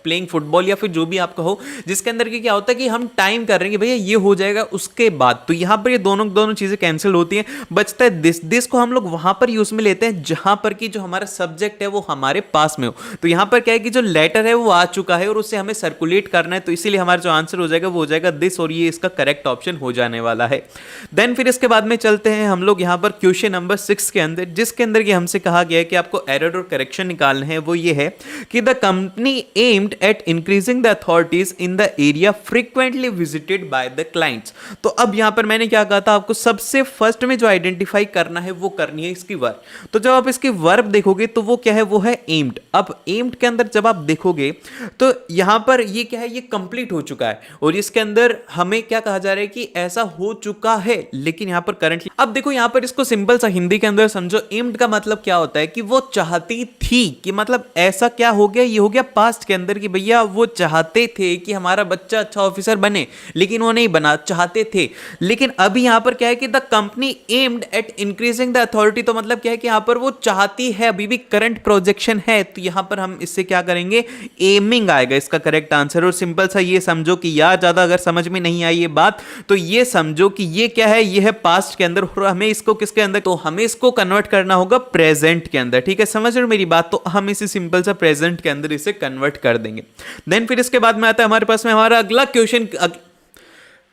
playing football, या फिर जो भी आप कहो, जिसके अंदर की क्या होता है कि हम टाइम कर रहे हैं कि भैया ये हो जाएगा उसके बाद। तो यहां पर ये दोनों चीजें कैंसिल होती हैं, बचता है दिस। दिस को हम लोग वहां पर यूज में लेते हैं जहां पर कि जो हमारा सब्जेक्ट है वो हमारे पास में हो। तो यहां पर क्या है कि जो लेटर है वो आ चुका है और उससे हमें सर्कुलेट करना है, तो इसीलिए हमारा जो आंसर हो जाएगा वो हो जाएगा दिस, और ये इसका करेक्ट ऑप्शन हो जाने वाला है। देन फिर इसके बाद में चलते हैं हम लोग यहां पर क्वेश्चन नंबर 6 के अंदर, जिसके अंदर कि हमसे कहा गया है कि आपको एरर और करेक्शन निकालना है। वो ये है कि the company aimed at increasing the authorities in the area frequently visited by the clients। तो अब यहां पर मैंने क्या कहा था आपको, सबसे फर्स्ट में जो आइडेंटिफाई करना है वो करनी है इसकी वर्ब। तो जब आप इसकी वर्ब देखोगे तो वो क्या है, वो है एम्ड। अब एम्ड के अंदर जब आप देखोगे तो यहां पर ये क्या है, ये कंप्लीट हो चुका है और इसके अंदर हमें क्या कहा जा रहा है कि ऐसा हो चुका है, लेकिन यहां पर करंटली। अब देखो यहां पर इसको सिंपल सा हिंदी के अंदर समझो, एम्ड का मतलब क्या होता है कि वो चाहती थी, कि मतलब ऐसा क्या हो गया, ये हो गया पास्ट के अंदर कि भैया वो चाहते थे कि हमारा बच्चा अच्छा ऑफिसर बने, लेकिन वो नहीं बना, चाहते थे। लेकिन अभी यहां पर क्या है कि the company aimed at increasing the authority, तो मतलब क्या है कि यहां पर वो चाहती है, अभी भी करंट प्रोजेक्शन है, तो यहां पर हम इससे क्या करेंगे, एमिंग आएगा इसका करेक्ट आंसर। और सिंपल सा ये समझो कि यार ज्यादा अगर समझ में नहीं आई ये बात तो ये समझो कि ये क्या है, ये है पास्ट के अंदर और हमें इसको किसके अंदर, तो हमें इसको कन्वर्ट करना होगा प्रेजेंट के अंदर। ठीक है, समझ रहे हो मेरी बात, तो हम इसे सिंपल सा प्रेजेंट के अंदर इसे कन्वर्ट कर देंगे। देन फिर इसके बाद में आता है हमारे पास में हमारा अगला क्वेश्चन।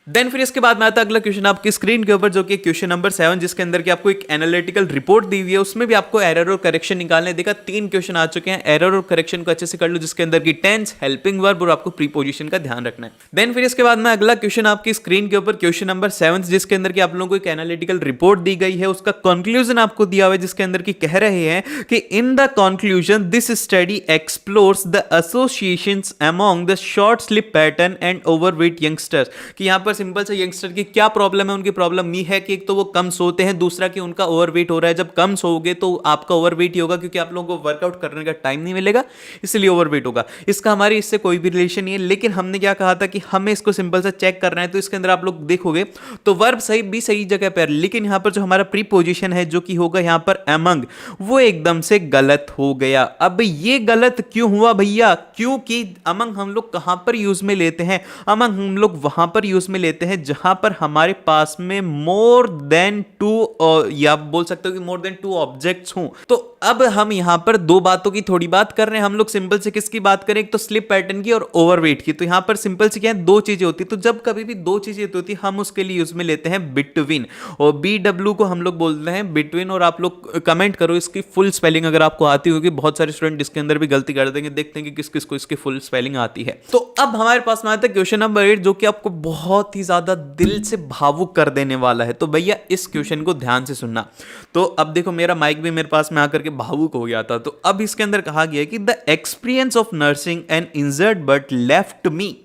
देन फिर इसके बाद में आता है अगला क्वेश्चन आपकी स्क्रीन के ऊपर, जो कि क्वेश्चन नंबर 7, जिसके अंदर कि आपको एक एनालिटिकल रिपोर्ट दी हुई है, उसमें भी आपको एरर और करेक्शन निकालने। देखा 3 क्वेश्चन आ चुके हैं, एरर और करेक्शन को अच्छे से कर लो, जिसके अंदर की टेंस, हेल्पिंग वर्ब और आपको प्रीपोजिशन का ध्यान रखना है। देन फिर इसके बाद में अगला क्वेश्चन आपकी स्क्रीन के ऊपर क्वेश्चन नंबर 7, जिसके अंदर की आप लोगों को एक एनालिटिकल रिपोर्ट दी गई है, उसका कंक्लूजन आपको दिया हुआ है, जिसके अंदर की कह रहे हैं कि in the conclusion this study explores the associations among the short sleep pattern and overweight youngsters. कि यहां पर सिंपल से यंगस्टर की क्या प्रॉब्लम है, उनकी प्रॉब्लम ये है कि एक तो वो कम सोते हैं, दूसरा कि उनका ओवरवेट हो रहा है। जब कम सोओगे तो आपका ओवरवेट ही होगा, क्योंकि आप लोगों को वर्कआउट करने का टाइम नहीं मिलेगा, इसलिए ओवरवेट होगा। इसका हमारी इससे कोई भी रिलेशन नहीं है, लेकिन हमने क्या कहा था कि हमें इसको सिंपल सा चेक करना है। तो इसके अंदर आप लोग देखोगे तो वर्ब सही भी सही जगह पर, लेकिन यहां पर जो हमारा प्रीपोजिशन है जो कि होगा यहां पर अमंग, वो एकदम से गलत हो गया। अब ये गलत क्यों हुआ भैया, क्योंकि अमंग हम लोग कहां पर यूज में लेते हैं, अमंग हम लोग वहां पर यूज में लेते हैं जहां पर हमारे पास में मोर देन 2, या बोल सकते हो कि मोर देन 2 ऑब्जेक्ट्स हों। तो अब हम यहां पर 2 बातों की थोड़ी बात कर रहे हैं। हम लोग सिंपल से किसकी बात करें, एक तो स्लिप पैटर्न की और ओवरवेट की। तो यहां पर सिंपल से क्या है, 2 चीजें होती है। तो जब कभी भी 2 चीजें होती है हम उसके लिए यूज में लेते हैं बिटवीन, और BW को हम लोग बोलते हैं बिटवीन। और आप लोग कमेंट करो इसकी फुल स्पेलिंग अगर आपको आती होगी, बहुत सारे स्टूडेंट इसके अंदर भी गलती कर देंगे, देखते हैं कि किस किस को इसकी फुल स्पेलिंग आती है। तो अब हमारे पास में आता है क्वेश्चन नंबर 8, जो कि आपको बहुत ही ज्यादा दिल से भावुक कर देने वाला है। तो भैया इस क्वेश्चन को ध्यान से सुनना। तो अब देखो मेरा माइक भी मेरे पास में आकर के भावुक हो गया था। तो अब इसके अंदर कहा गया कि the experience of nursing an injured but left me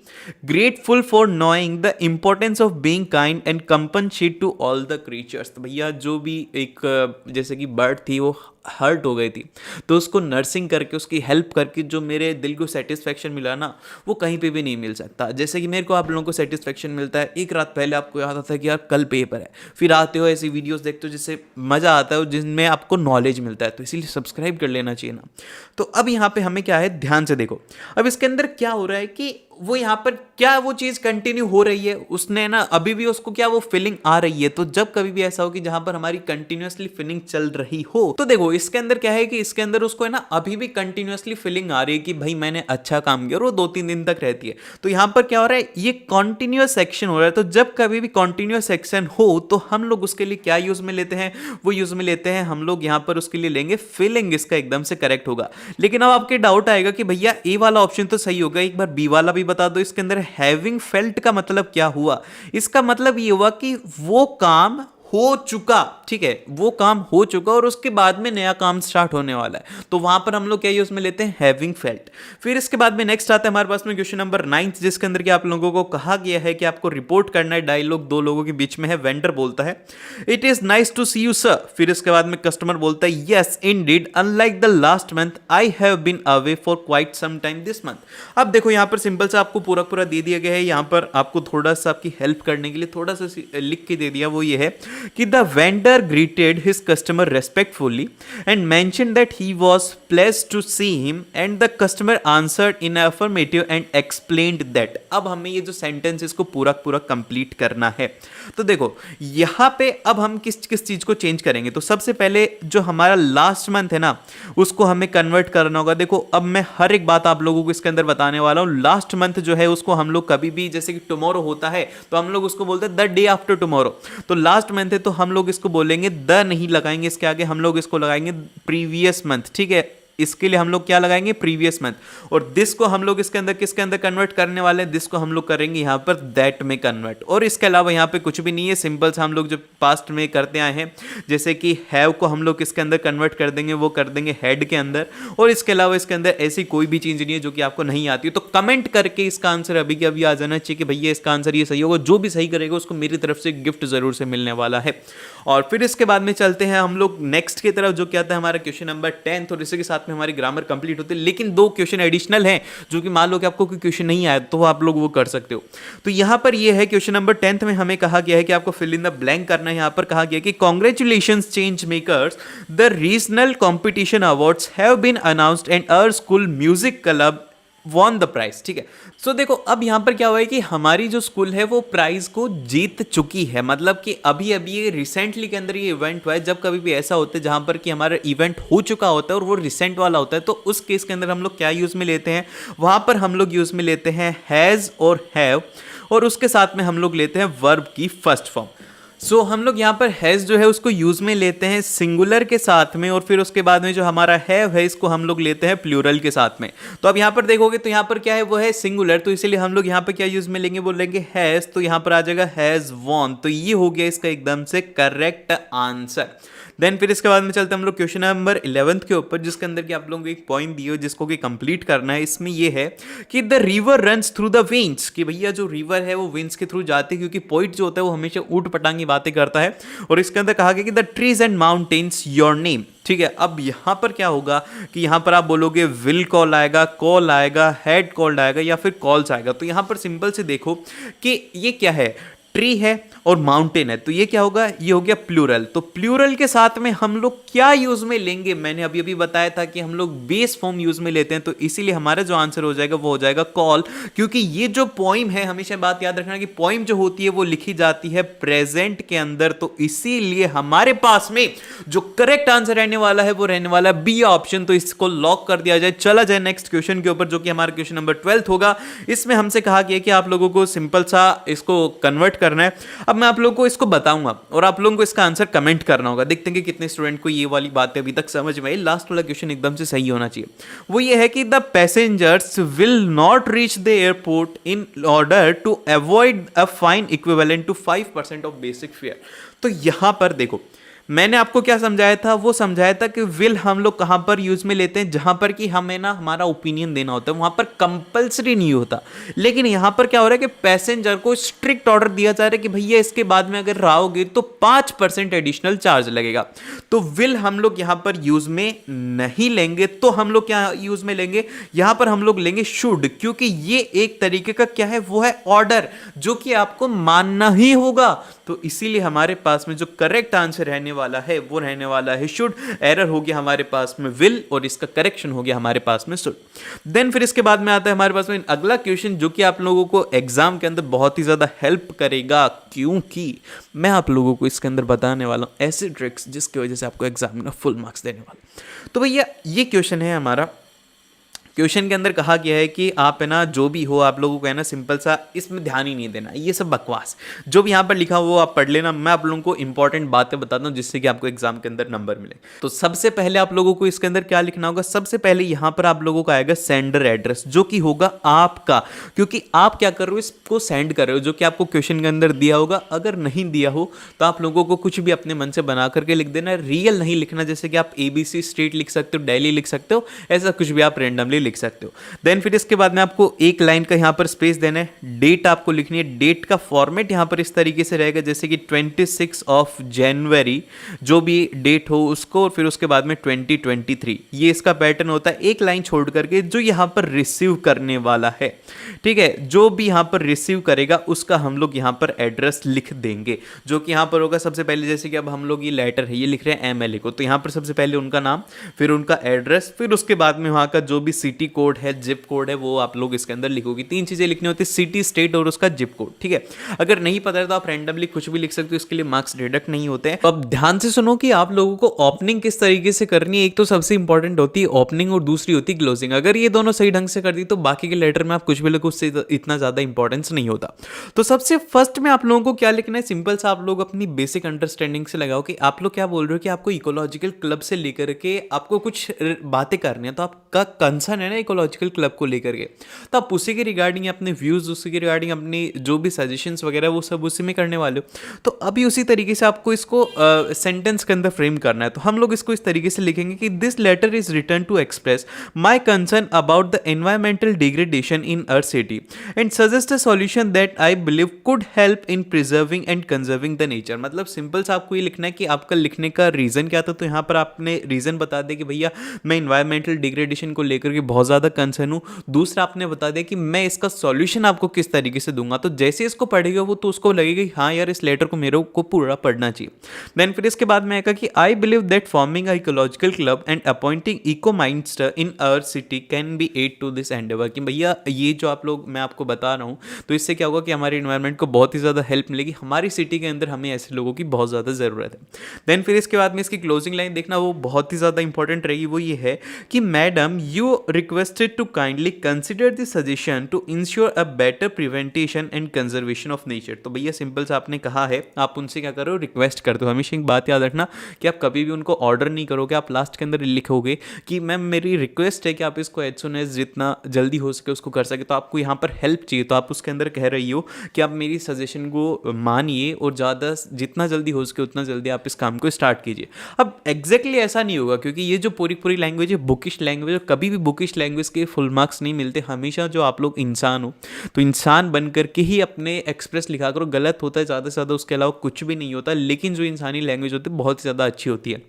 grateful for knowing the importance of being kind and compensate to all the creatures. तो भैया जो भी एक जैसे कि बर्ड थी वो हर्ट हो गई थी, तो उसको नर्सिंग करके उसकी हेल्प करके जो मेरे दिल को सेटिस्फेक्शन मिला ना, वो कहीं पे भी नहीं मिल सकता। जैसे कि मेरे को आप लोगों को सेटिस्फेक्शन मिलता है, एक रात पहले आपको याद आता है कि यार कल पेपर है, फिर आते हो ऐसी वीडियोस देखते हो जिससे मज़ा आता है, जिनमें आपको नॉलेज मिलता है, तो इसीलिए सब्सक्राइब कर लेना चाहिए ना। तो अब यहाँ पे हमें क्या है, ध्यान से देखो, अब इसके अंदर क्या हो रहा है कि वो यहाँ पर क्या वो चीज़ कंटिन्यू हो रही है, उसने ना अभी भी उसको क्या वो फीलिंग आ रही है। तो जब कभी भी ऐसा हो कि जहां पर हमारी कंटिन्यूअसली फीलिंग चल रही हो, तो देखो इसके अंदर क्या है कि इसके अंदर उसको है ना अभी भी कंटिन्यूअसली फीलिंग आ रही है कि भाई मैंने अच्छा काम किया, और वो 2-3 दिन तक रहती है। तो यहां पर क्या हो रहा है, ये कॉन्टिन्यूअस एक्शन हो रहा है। तो जब कभी भी कॉन्टिन्यूअस एक्शन हो तो हम लोग उसके लिए क्या यूज में लेते हैं, वो यूज में लेते हैं हम लोग यहां पर उसके लिए लेंगे फीलिंग, इसका एकदम से करेक्ट होगा। लेकिन अब आपके डाउट आएगा कि भैया ए वाला ऑप्शन तो सही होगा, एक बार बी वाला भी बता दो। इसके अंदर हैविंग फेल्ट का मतलब क्या हुआ, इसका मतलब ये हुआ कि वो काम हो चुका, ठीक है, वो काम हो चुका और उसके बाद में नया काम स्टार्ट होने वाला है। तो वहां पर हम लोग क्या यूज में लेते हैं, हैविंग फेल्ट। फिर इसके बाद में नेक्स्ट आता है हमारे पास में क्वेश्चन नंबर 9, जिसके अंदर कि आप लोगों को कहा गया है कि आपको रिपोर्ट करना है। डायलॉग दो लोगों के बीच में है। वेंडर बोलता है it is nice to see you sir. फिर इसके बाद में कस्टमर बोलता है yes indeed, unlike the last month I have been away for quite some time this month. अब देखो यहां पर सिंपल सा आपको पूरा पूरा दे दिया गया है। यहां पर आपको थोड़ा सा आपकी हेल्प करने के लिए थोड़ा सा लिख के दे दिया, वो ये है कि the vendor greeted his customer respectfully and mentioned that he was pleased to see him and the customer answered in affirmative and explained that। अब हमें ये जो सेंटेंस इसको पूरा पूरा कंप्लीट करना है। तो देखो यहां पे अब हम किस किस चीज को चेंज करेंगे। तो सबसे पहले जो हमारा लास्ट मंथ है ना, उसको हमें कन्वर्ट करना होगा। देखो अब मैं हर एक बात आप लोगों को इसके अंदर बताने वाला हूं। लास्ट मंथ जो है उसको हम लोग कभी भी, जैसे कि टुमारो होता है तो हम लोग उसको बोलते हैं द डे आफ्टर टुमारो। तो लास्ट मंथ है तो हम लोग इसको बोलेंगे द नहीं लगाएंगे इसके आगे, हम लोग इसको लगाएंगे प्रीवियस मंथ, ठीक है। इसके लिए हम लोग क्या लगाएंगे, प्रीवियस मंथ। और दिस को हम लोग इसके अंदर किसके अंदर कन्वर्ट करने वाले हैं, दिस को हम लोग करेंगे यहां पर दैट में कन्वर्ट। और इसके अलावा यहां पे कुछ भी नहीं है, सिंपल से हम लोग जो पास्ट में करते आए हैं, जैसे कि हैव को हम लोग किसके अंदर कन्वर्ट कर देंगे, वो कर देंगे हैड के अंदर। और इसके अलावा इसके अंदर ऐसी कोई भी चीज नहीं है जो कि आपको नहीं आती है। तो कमेंट करके इसका आंसर अभी के अभी आ जाना चाहिए कि भैया इसका आंसर ये सही होगा। जो भी सही करेगा उसको मेरी तरफ से गिफ्ट जरूर से मिलने वाला है। और फिर इसके बाद में चलते हैं हम लोग नेक्स्ट की तरफ, जो क्या था हमारा क्वेश्चन नंबर 10। और इसी के साथ में हमारी ग्रामर कंप्लीट होती है। लेकिन 2 क्वेश्चन एडिशनल हैं, जो कि मान लो कि आपको कोई क्वेश्चन नहीं आया तो आप लोग वो कर सकते हो। तो यहां पर ये है क्वेश्चन नंबर 10 में हमें कहा गया है कि आपको फिल इन द ब्लैंक करना है। यहां पर कहा गया कि congratulations change makers, the regional competition awards have been announced and our school music club won the prize, ठीक है। सो देखो अब यहां पर क्या हुआ है कि हमारी जो स्कूल है वो प्राइज को जीत चुकी है। मतलब कि अभी अभी ये रिसेंटली के अंदर ये इवेंट हुआ है। जब कभी भी ऐसा होता है जहां पर कि हमारा इवेंट हो चुका होता है और वो रिसेंट वाला होता है, तो उस केस के अंदर हम लोग क्या यूज में लेते हैं, वहां पर हम लोग यूज में लेते हैं हैज और हैव, और उसके साथ में हम लोग लेते हैं वर्ब की फर्स्ट फॉर्म। सो हम लोग यहाँ पर हैज़ जो है उसको यूज में लेते हैं सिंगुलर के साथ में, और फिर उसके बाद में जो हमारा है इसको हम लोग लेते हैं प्लूरल के साथ में। तो अब यहाँ पर देखोगे तो यहाँ पर क्या है, वो है सिंगुलर, तो इसीलिए हम लोग यहाँ पर क्या यूज में लेंगे, बोलेंगे हैज़। तो यहाँ पर आ जाएगा हैज़ वॉन। तो ये हो गया इसका एकदम से करेक्ट आंसर। देन फिर इसके बाद में चलते हैं हम लोग क्वेश्चन नंबर 11 के ऊपर, जिसके अंदर कि आप लोगों को एक पॉइंट दिए जिसको कि कंप्लीट करना है। इसमें ये है कि the river runs through the veins, कि भैया जो रिवर है वो वेन्स के थ्रू जाती है, क्योंकि पोइट जो होता है वो हमेशा ऊट पटांगी बातें करता है। और इसके अंदर कहा गया कि the trees and mountains your name, ठीक है। अब यहां पर क्या होगा कि यहां पर आप बोलोगे विल कॉल आएगा, कॉल आएगा, हैड कॉल्ड आएगा, या फिर कॉल्स आएगा। तो यहां पर सिंपल से देखो कि ये क्या है, ट्री है और माउंटेन है, तो ये क्या होगा, ये हो गया प्लूरल। तो प्लूरल के साथ में हम लोग क्या यूज में लेंगे, मैंने अभी अभी बताया था कि हम लोग बेस फॉर्म यूज में लेते हैं। तो इसीलिए हमारा जो आंसर हो जाएगा वो हो जाएगा कॉल, क्योंकि ये जो पोइम है, हमेशा बात याद रखना कि पोइम जो होती है वो लिखी जाती है प्रेजेंट के अंदर। तो इसीलिए हमारे पास में जो करेक्ट आंसर रहने वाला है वो रहने वाला है बी ऑप्शन। तो इसको लॉक कर दिया जाए। चला जाए नेक्स्ट क्वेश्चन के ऊपर, जो कि हमारा क्वेश्चन नंबर 12 होगा। इसमें हमसे कहा गया कि आप लोगों को सिंपल सा इसको कन्वर्ट करना है। अब मैं आप लोगों को इसको बताऊंगा और आप लोगों को इसका आंसर कमेंट करना होगा। देखते हैं कि कितने स्टूडेंट को ये वाली बातें अभी तक समझ में आई। लास्ट वाला क्वेश्चन एकदम से सही होना चाहिए। वो ये है कि the passengers will not reach the airport in order to avoid a fine equivalent to 5% of basic fare. तो यहां पर देखो मैंने आपको क्या समझाया था, वो समझाया था कि विल हम लोग कहाँ पर यूज़ में लेते हैं, जहाँ पर कि हमें ना हमारा ओपिनियन देना होता है, वहाँ पर कंपलसरी नहीं होता। लेकिन यहाँ पर क्या हो रहा है कि पैसेंजर को स्ट्रिक्ट ऑर्डर दिया जा रहा है कि भैया इसके बाद में अगर रहोगे तो 5% एडिशनल चार्ज लगेगा। तो विल हम लोग यहाँ पर यूज़ में नहीं लेंगे, तो हम लोग क्या यूज़ में लेंगे, यहाँ पर हम लोग लेंगे शुड, क्योंकि ये एक तरीके का क्या है, वो है ऑर्डर जो कि आपको मानना ही होगा। तो इसीलिए हमारे पास में जो करेक्ट आंसर रहने वाला है वो रहने वाला है शुड। एरर हो गया हमारे पास में विल और इसका करेक्शन हो गया हमारे पास में शुड। देन फिर इसके बाद में आता है हमारे पास में अगला क्वेश्चन जो कि आप लोगों को एग्जाम के अंदर बहुत ही ज्यादा हेल्प करेगा, क्योंकि मैं आप लोगों को इसके अंदर बताने वाला हूं ऐसी ट्रिक्स जिसकी वजह से आपको एग्जाम में फुल मार्क्स देने वाले। तो भैया ये क्वेश्चन है हमारा। क्वेश्चन के अंदर कहा गया है कि आप है ना जो भी हो आप लोगों को है ना सिंपल सा इसमें ध्यान ही नहीं देना, ये सब बकवास जो भी यहाँ पर लिखा हो वो आप पढ़ लेना। मैं आप लोगों को इंपॉर्टेंट बातें बताता हूँ जिससे कि आपको एग्जाम के अंदर नंबर मिले। तो सबसे पहले आप लोगों को इसके अंदर क्या लिखना होगा, सबसे पहले यहाँ पर आप लोगों का आएगा सेंडर एड्रेस जो कि होगा आपका, क्योंकि आप क्या कर रहे हो, इसको सेंड कर रहे हो जो कि आपको क्वेश्चन के अंदर दिया होगा। अगर नहीं दिया हो तो आप लोगों को कुछ भी अपने मन से बना करके लिख देना, रियल नहीं लिखना। जैसे कि आप ABC स्टेट लिख सकते हो, दिल्ली लिख सकते हो, ऐसा कुछ भी आप रेंडमली लिख सकते हो। देन फिर इसके बाद में आपको एक लाइन का यहाँ पर स्पेस देना है। डेट आपको लिखनी है, डेट का फॉर्मेट यहाँ पर इस तरीके से रहेगा जैसे कि 26 ऑफ जनवरी जो भी डेट हो उसको, और फिर उसके बाद में 2023, ये इसका पैटर्न होता है। एक लाइन छोड़ करके जो यहाँ पर रिसीव करने वाला है, ठीक है, जो भी यहाँ पर रिसीव करेगा उसका हम लोग यहाँ पर एड्रेस लिख देंगे, जो कि यहाँ पर होगा सबसे पहले। जैसे कि अब हम लोग ये लेटर है ये लिख रहे हैं MLA को, तो यहाँ पर सबसे पहले उनका नाम, फिर उनका एड्रेस, फिर उसके बाद में वहाँ का जो भी सिटी कोड है, जिप कोड है, वो आप लोग इसके अंदर लिखोगे। 3 चीजें लिखनी होती है, सिटी, स्टेट और उसका जिप कोड, ठीक है। अगर नहीं पता है तो आप रैंडमली कुछ भी लिख सकते हो, इसके लिए मार्क्स डिडक्ट नहीं होते हैं। तो अब ध्यान से सुनो कि आप लोगों को ओपनिंग किस तरीके से करनी है। एक तो सबसे इंपॉर्टेंट होती है ओपनिंग और दूसरी होती है क्लोजिंग। अगर ये दोनों सही ढंग से कर दी तो बाकी के लेटर में आप कुछ भी लिखो, उससे इतना ज्यादा इंपॉर्टेंस नहीं होता। तो सबसे फर्स्ट में आप लोगों को क्या लिखना है, सिंपल सा आप लोग अपनी बेसिक अंडरस्टैंडिंग से लगाओ कि आप लोग क्या बोल रहे हो कि आपको इकोलॉजिकल क्लब से लेकर के आपको कुछ बातें करनी है। तो आपका कंसर्न है ना इकोलॉजिकल क्लब को लेकर के, तो आप उसी के रिगार्डिंग अपने व्यूज, उसी के रिगार्डिंग अपनी जो भी सजेशंस वगैरह वो सब उसी में करने वाले हो। तो अभी उसी तरीके से आपको इसको सेंटेंस के अंदर फ्रेम करना है। तो हम लोग इसको इस तरीके से लिखेंगे कि this letter is written to express my concern about the environmental degradation in our city and suggest a solution that I believe could help in preserving and conserving the nature. मतलब सिंपल सा आपको ये लिखना है कि आपका लिखने का रीजन क्या था। तो यहाँ पर आपने रीजन बता दिया कि भैया मैं इन्वायरमेंटल डिग्रेडेशन को लेकर के बहुत ज्यादा कंसर्न हूँ। दूसरा आपने बता दिया कि मैं इसका सॉल्यूशन आपको किस तरीके से दूंगा। तो जैसे इसको पढ़ेगा वो तो उसको लगेगा हाँ यार इस लेटर को मेरे को पूरा पढ़ना चाहिए। देन फिर इसके बाद में आएगा कि I believe that forming a ecological club and appointing eco minister in our city can be add to this endeavour. कि भैया ये जो आप लोग मैं आपको बता रहा हूँ तो इससे क्या होगा कि हमारे इन्वायरमेंट को बहुत ही ज़्यादा हेल्प मिलेगी। हमारी सिटी के अंदर हमें ऐसे लोगों की बहुत ज़्यादा ज़रूरत है। देन फिर इसके बाद में इसकी क्लोजिंग लाइन देखना वो बहुत ही ज़्यादा इंपॉर्टेंट रहेगी। वो ये है कि madam you requested to kindly consider the suggestion to ensure a better preventation and conservation of nature. तो भैया सिंपल सा आपने कहा है, आप उनसे क्या करो रिक्वेस्ट कर दो। हमेशा एक बात याद रखना कि आप कभी भी उनको ऑर्डर नहीं करोगे, आप लास्ट के अंदर लिखोगे कि मैम मेरी रिक्वेस्ट है कि आप इसको एज सुन एज जितना जल्दी हो सके उसको कर सके। तो आपको यहाँ पर हेल्प चाहिए तो आप उसके अंदर कह रही हो कि आप मेरी सजेशन को मानिए और ज़्यादा जितना जल्दी हो सके उतना जल्दी आप इस काम को स्टार्ट कीजिए। अब एग्जैक्टली ऐसा नहीं होगा क्योंकि ये जो पूरी लैंग्वेज है बुकिश लैंग्वेज, कभी भी बुकिश लैंग्वेज के फुल मार्क्स नहीं मिलते। हमेशा जो आप लोग इंसान हो तो इंसान बन करके ही अपने एक्सप्रेस लिखा करो। गलत होता है ज़्यादा से ज़्यादा, उसके अलावा कुछ भी नहीं होता। लेकिन जो इंसानी लैंग्वेज होती है बहुत ही ज़्यादा अच्छी होती है।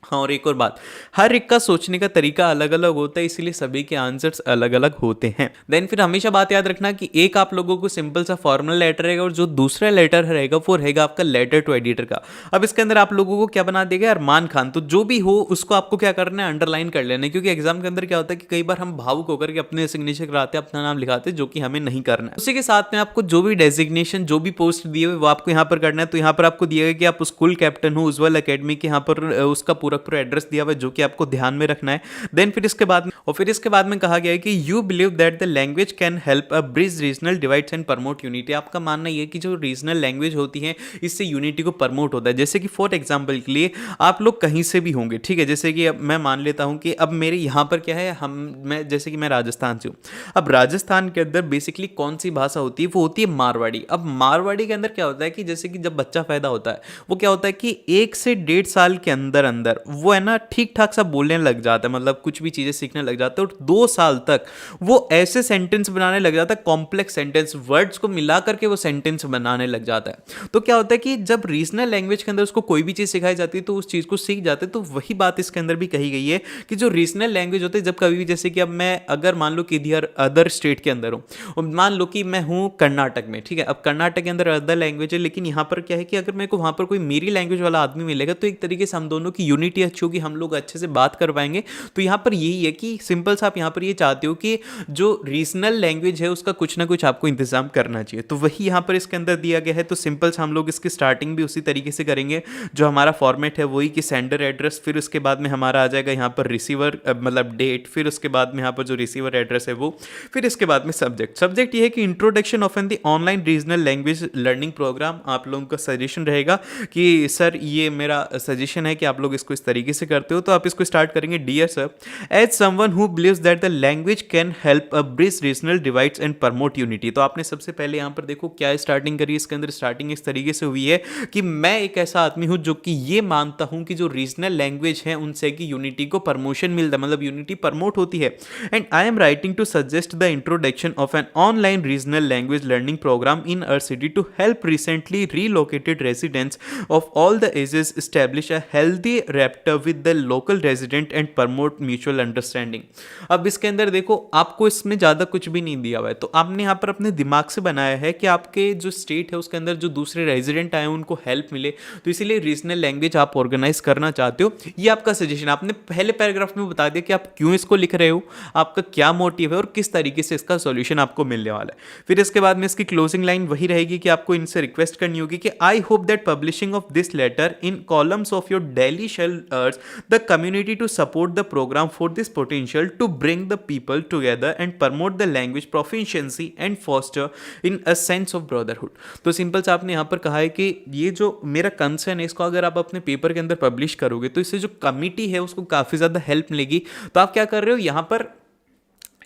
हाँ, और एक और बात, हर एक का सोचने का तरीका अलग अलग होता है, इसलिए सभी के आंसर्स अलग अलग होते हैं। देन फिर हमेशा बात याद रखना कि एक आप लोगों को सिंपल सा फॉर्मल लेटर रहेगा और जो दूसरा लेटर रहेगा वो रहेगा आपका लेटर टू एडिटर का। अब इसके अंदर आप लोगों को क्या बना देगा, अरमान खान। तो जो भी हो उसको आपको क्या करना है, अंडरलाइन कर लेना है। क्योंकि एग्जाम के अंदर क्या होता है कि कई बार हम भावुक होकर के अपने सिग्नेचर कराते हैं, अपना नाम लिखाते हैं, जो कि हमें नहीं करना है। उसी के साथ में आपको जो भी डेजिग्नेशन, जो भी पोस्ट दिए हुए वो आपको यहाँ पर करना है। तो यहाँ पर आपको दिया गया कि आप स्कूल कैप्टन हो उज्जवल अकेडमी के, यहाँ पर उसका पूरा पूरा एड्रेस दिया हुआ है जो कि आपको ध्यान में रखना है। देन फिर इसके बाद में कहा गया है कि you believe that the language can help a bridge regional divides and promote unity. आपका मानना ये है कि जो रीजनल लैंग्वेज होती है इससे यूनिटी को प्रमोट होता है। जैसे कि फॉर एग्जाम्पल के लिए आप लोग कहीं से भी होंगे, ठीक है, जैसे कि अब मैं मान लेता हूं कि अब मेरे यहाँ पर क्या है, मैं जैसे कि मैं राजस्थान से हूँ। अब राजस्थान के अंदर बेसिकली कौन सी भाषा होती है, वो होती है मारवाड़ी। अब मारवाड़ी के अंदर क्या होता है कि जैसे कि जब बच्चा पैदा होता है वो क्या होता है कि 1 से 1.5 साल के अंदर अंदर वो है ना ठीक ठाक सा बोलने लग जाता है, मतलब कुछ भी चीज़ें सीखने लग जाता है, और 2 साल तक वो ऐसे सेंटेंस बनाने लग जाता है, कॉम्प्लेक्स सेंटेंस, वर्ड्स को मिला करके वो सेंटेंस बनाने लग जाता है। तो क्या होता है कि जब रीजनल लैंग्वेज के अंदर उसको कोई भी चीज़ सिखाई जाती है तो उस चीज़ को सीख जाते हैं। तो वही बात इसके अंदर भी कही गई है कि जो रीजनल लैंग्वेज होते हैं, जब कभी भी जैसे कि अब मैं अगर मान लो कि अदर स्टेट के अंदर हूँ, और मान लो कि मैं हूँ कर्नाटक में, ठीक है, अब कर्नाटक के अंदर अदर लैंग्वेज है, लेकिन यहाँ पर क्या है कि अगर मेरे को वहाँ पर कोई मेरी लैंग्वेज वाला आदमी मिलेगा तो एक तरीके से हम दोनों की यूनिटी अच्छी होगी, हम लोग अच्छे से बात कर पाएंगे। तो यहाँ पर यही है कि सिंपल सा आप यहाँ पर ये चाहते हो कि जो रीजनल लैंग्वेज है उसका कुछ ना कुछ आपको इंतजाम करना चाहिए। तो वही यहाँ पर इसके अंदर दिया गया है। तो सिंपल से हम लोग इसकी स्टार्टिंग भी उसी तरीके से करेंगे, जो हमारा फॉर्मेट है वही कि सेंडर एड्रेस, फिर उसके बाद में हमारा आ जाएगा यहाँ पर रिसीवर मतलब डेट, फिर उसके बाद में यहाँ पर जो रिसीवर एड्रेस है वो, फिर इसके बाद में सब्जेक्ट ये है कि introduction of an the online regional language learning programme. आप लोगों का सजेशन रहेगा कि सर ये मेरा सजेशन है कि आप लोग इसको इस तरीके से करते हो, तो आप इसको स्टार्ट करेंगे। Dear sir, as someone who believes that the language can help a bridge regional divides and promote unity. तो आपने सबसे पहले यहाँ पर देखो क्या स्टार्टिंग करी, इसके अंदर स्टार्टिंग इस तरीके से हुई है कि मैं एक ऐसा आदमी हूँ जो कि ये मानता हूँ कि जो रीजनल लैंग्वेज है उनसे कि यूनिटी को प्रमोशन मिलता है, मतलब यूनिटी प्रमोट होती है। And I am writing to suggest the introduction of an online regional language learning programme in our city to help recently relocated residents of all the ages establish a healthy rapport with the local resident and promote mutual understanding। अब इसके अंदर देखो आपको इसमें ज़्यादा कुछ भी नहीं दिया हुआ है, तो आपने यहाँ पर अपने दिमाग से बनाया है कि आपके जो स्टेट है उसके अंदर जो दूसरे रेजिडेंट आए उनको हेल्प मिले, तो इसीलिए रीजनल लैंग्वेज आप ऑर्गेनाइज करना चाहते हो। ये आपका सजेशन, आपने पहले पैराग्राफ में बता दिया कि आप क्यों इसको लिख रहे हो, आपका क्या मोटिव है और किस तरीके से इसका सॉल्यूशन आपको मिलने वाला है। फिर इसके बाद में इसकी क्लोजिंग लाइन वही रहेगी कि आपको इनसे रिक्वेस्ट करनी होगी कि I hope that publishing of this letter in columns of your daily shall urge the community to support the program for this potential to bring the people together and promote the language proficiency and foster in a sense of brotherhood। तो simple से आपने यहाँ पर कहा है कि ये जो मेरा कंसर्न है इसको अगर आप अपने पेपर के अंदर पब्लिश करोगे तो इससे जो कमिटी है उसको काफ़ी ज़्यादा हेल्प मिलेगी। तो आप क्या कर रहे हो यहाँ पर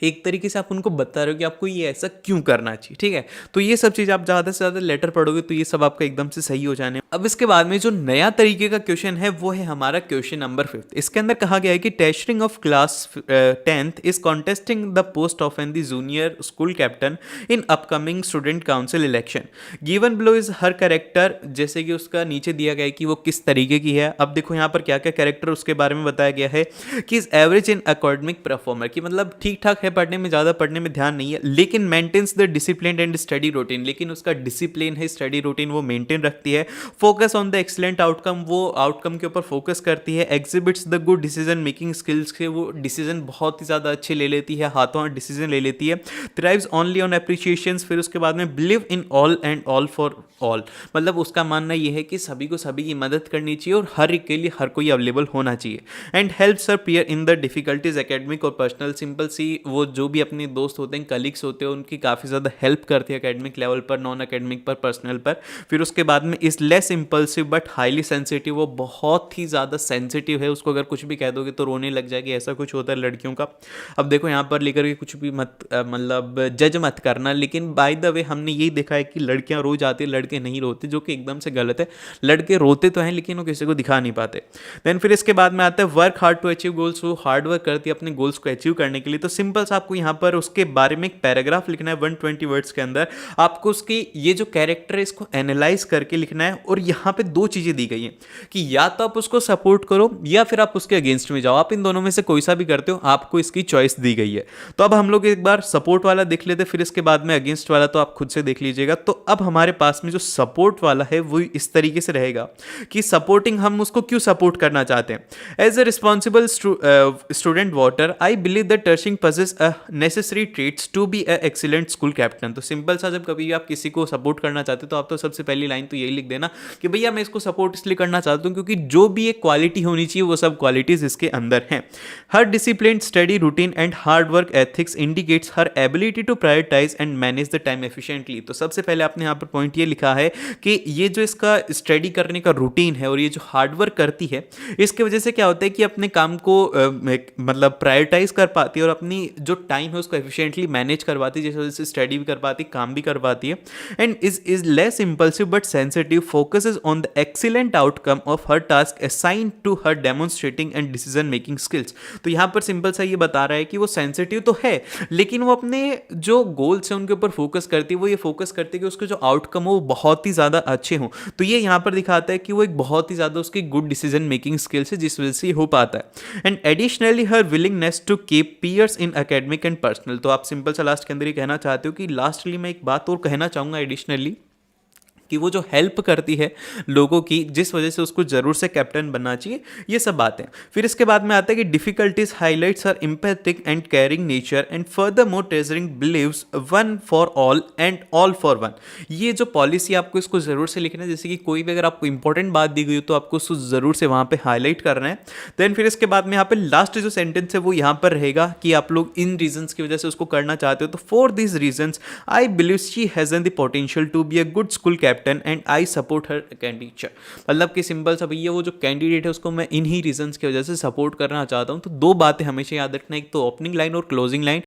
एक तरीके से आप उनको बता रहे हो कि आपको ये ऐसा क्यों करना चाहिए, ठीक है। तो ये सब चीज़ आप ज़्यादा से ज़्यादा लेटर पढ़ोगे तो ये सब आपका एकदम से सही हो जाने। अब इसके बाद में जो नया तरीके का क्वेश्चन है वो है हमारा क्वेश्चन नंबर 5। इसके अंदर कहा गया है कि testing of class 10th is contesting the post of an the junior school captain in upcoming student council election. Given below is her character, जैसे कि उसका नीचे दिया गया है कि वो किस तरीके की है। अब देखो यहाँ पर क्या क्या कैरेक्टर उसके बारे में बताया गया है कि is average in academic performer, की मतलब ठीक ठाक पढ़ने में, ज़्यादा पढ़ने में ध्यान नहीं है, लेकिन maintains the discipline and study routine, लेकिन उसका डिसिप्लिन है, स्टडी रूटीन वो मेंटेन रखती है। Focus on the excellent outcome, वो आउटकम के ऊपर फोकस करती है। Exhibits the good decision making skills के, वो डिसीजन बहुत ही ज़्यादा अच्छे ले लेती है, हाथों हाथ डिसीजन ले लेती है। थ्राइव्स ओनली ऑन एप्रिशिएशंस, फिर उसके बाद में believe in all and all for all, मतलब उसका मानना यह है कि सभी को सभी की मदद करनी चाहिए और हर एक के लिए हर कोई अवेलेबल होना चाहिए। And helps her peer in the difficulties academic और पर्सनल, सिंपल सी वो जो भी अपने दोस्त होते हैं, कलीग्स होते हैं, उनकी काफ़ी ज़्यादा हेल्प करती है एकेडमिक लेवल पर, नॉन एकेडमिक पर, पर्सनल पर। फिर उसके बाद में is less impulsive but highly sensitive, वो बहुत ही ज़्यादा सेंसिटिव है, उसको अगर कुछ भी कह दोगे तो रोने लग जाएगी, ऐसा कुछ होता है लड़कियों का। अब देखो यहाँ पर लेकर के कुछ भी मत मतलब जज मत करना, लेकिन बाय द वे हमने यही देखा है कि लड़कियाँ रो जाती है, लड़के नहीं रोते, जो कि एकदम से गलत है। लड़के रोते तो हैं लेकिन वो किसी को दिखा नहीं पाते। देन फिर इसके बाद में आता है work hard to achieve goals, वो हार्ड वर्क करती है अपने गोल्स को अचीव करने के लिए। तो सिंपल सा आपको यहाँ पर उसके बारे में एक पैराग्राफ लिखना है 120 वर्ड्स के अंदर। आपको उसकी ये जो कैरेक्टर है इसको एनालाइज करके लिखना है, और यहाँ पे दो चीज़ें दी गई हैं कि या तो आप उसको सपोर्ट करो या फिर आप उसके अगेंस्ट में जाओ, आप इन दोनों में से कोई सा भी करते हो, आपको इसकी चॉइस दी गई है। तो अब हम लोग एक बार सपोर्ट वाला देख लेते, फिर इसके बाद में अगेंस्ट वाला तो आप खुद से देख लीजिएगा। तो अब हमारे पास में जो सपोर्ट वाला है वो इस तरीके से रहेगा कि सपोर्टिंग, हम उसको क्यों सपोर्ट करना चाहते हैं। As a responsible student voter I believe that टर्शिंग possess a necessary traits to be a excellent school captain. तो सिंपल सा, जब कभी भी आप किसी को सपोर्ट करना चाहते हो तो आप तो सबसे पहली लाइन तो यही लिख देना कि भैया मैं इसको सपोर्ट इसलिए करना चाहता हूँ क्योंकि जो भी एक क्वालिटी होनी चाहिए वो सब क्वालिटीज इसके अंदर हैं। Her discipline, study routine and hard work ethics indicates her ability to prioritise and manage the time efficiently. तो सबसे पहले आपने यहाँ पर पॉइंट ये लिखा है कि ये जो इसका स्टडी करने का रूटीन है और ये जो हार्ड वर्क करती है, इसके वजह से क्या होता है कि अपने काम को मतलब प्रायोरिटाइज कर पाती है और अपनी जो टाइम है उसको एफिशिएंटली मैनेज करवाती है, जिस वजह से स्टडी भी कर पाती है, काम भी कर पाती है। And is less impulsive but sensitive, focuses on the excellent outcome of her task assigned to her, demonstrating and decision making skills. तो यहाँ पर सिंपल सा ये बता रहा है कि वो सेंसिटिव तो है लेकिन वो अपने जो गोल्स हैं उनके ऊपर फोकस करती है। वो ये फोकस करती है कि उसके जो आउटकम हो वो बहुत ही ज़्यादा अच्छे हों। तो ये यहाँ पर दिखाता है कि वो एक बहुत ही ज़्यादा उसकी गुड डिसीजन मेकिंग स्किल्स है जिस वजह से हो पाता है। And additionally her willingness to keep peers in academic and personal. तो आप सिंपल सा लास्ट के अंदर ये कहना चाहते हो कि लास्टली मैं एक बात और कहना चाहूँगा एडिशनली, कि वो जो हेल्प करती है लोगों की, जिस वजह से उसको जरूर से कैप्टन बनना चाहिए, ये सब बातें। फिर इसके बाद में आता है कि difficulties highlights her empathic and caring nature and furthermore treasuring believes one for all and all for one. ये जो पॉलिसी आपको इसको जरूर से लिखना है, जैसे कि कोई भी अगर आपको इंपॉर्टेंट बात दी गई हो तो आपको उसको जरूर से वहाँ पे हाईलाइट करना है। देन फिर इसके बाद में यहाँ पे लास्ट जो सेंटेंस है वो यहाँ पर रहेगा कि आप लोग इन रीजंस की वजह से उसको करना चाहते हो। तो for this reasons I believe she has an the potential to be a good school captain and I support her candidate. मतलब कि सिंपल सा भैया वो जो कैंडिडेट है उसको मैं इन्हीं रीजंस की वजह से सपोर्ट करना चाहता हूँ। तो दो बातें हमेशा याद रखना, एक तो ओपनिंग लाइन और क्लोजिंग लाइन।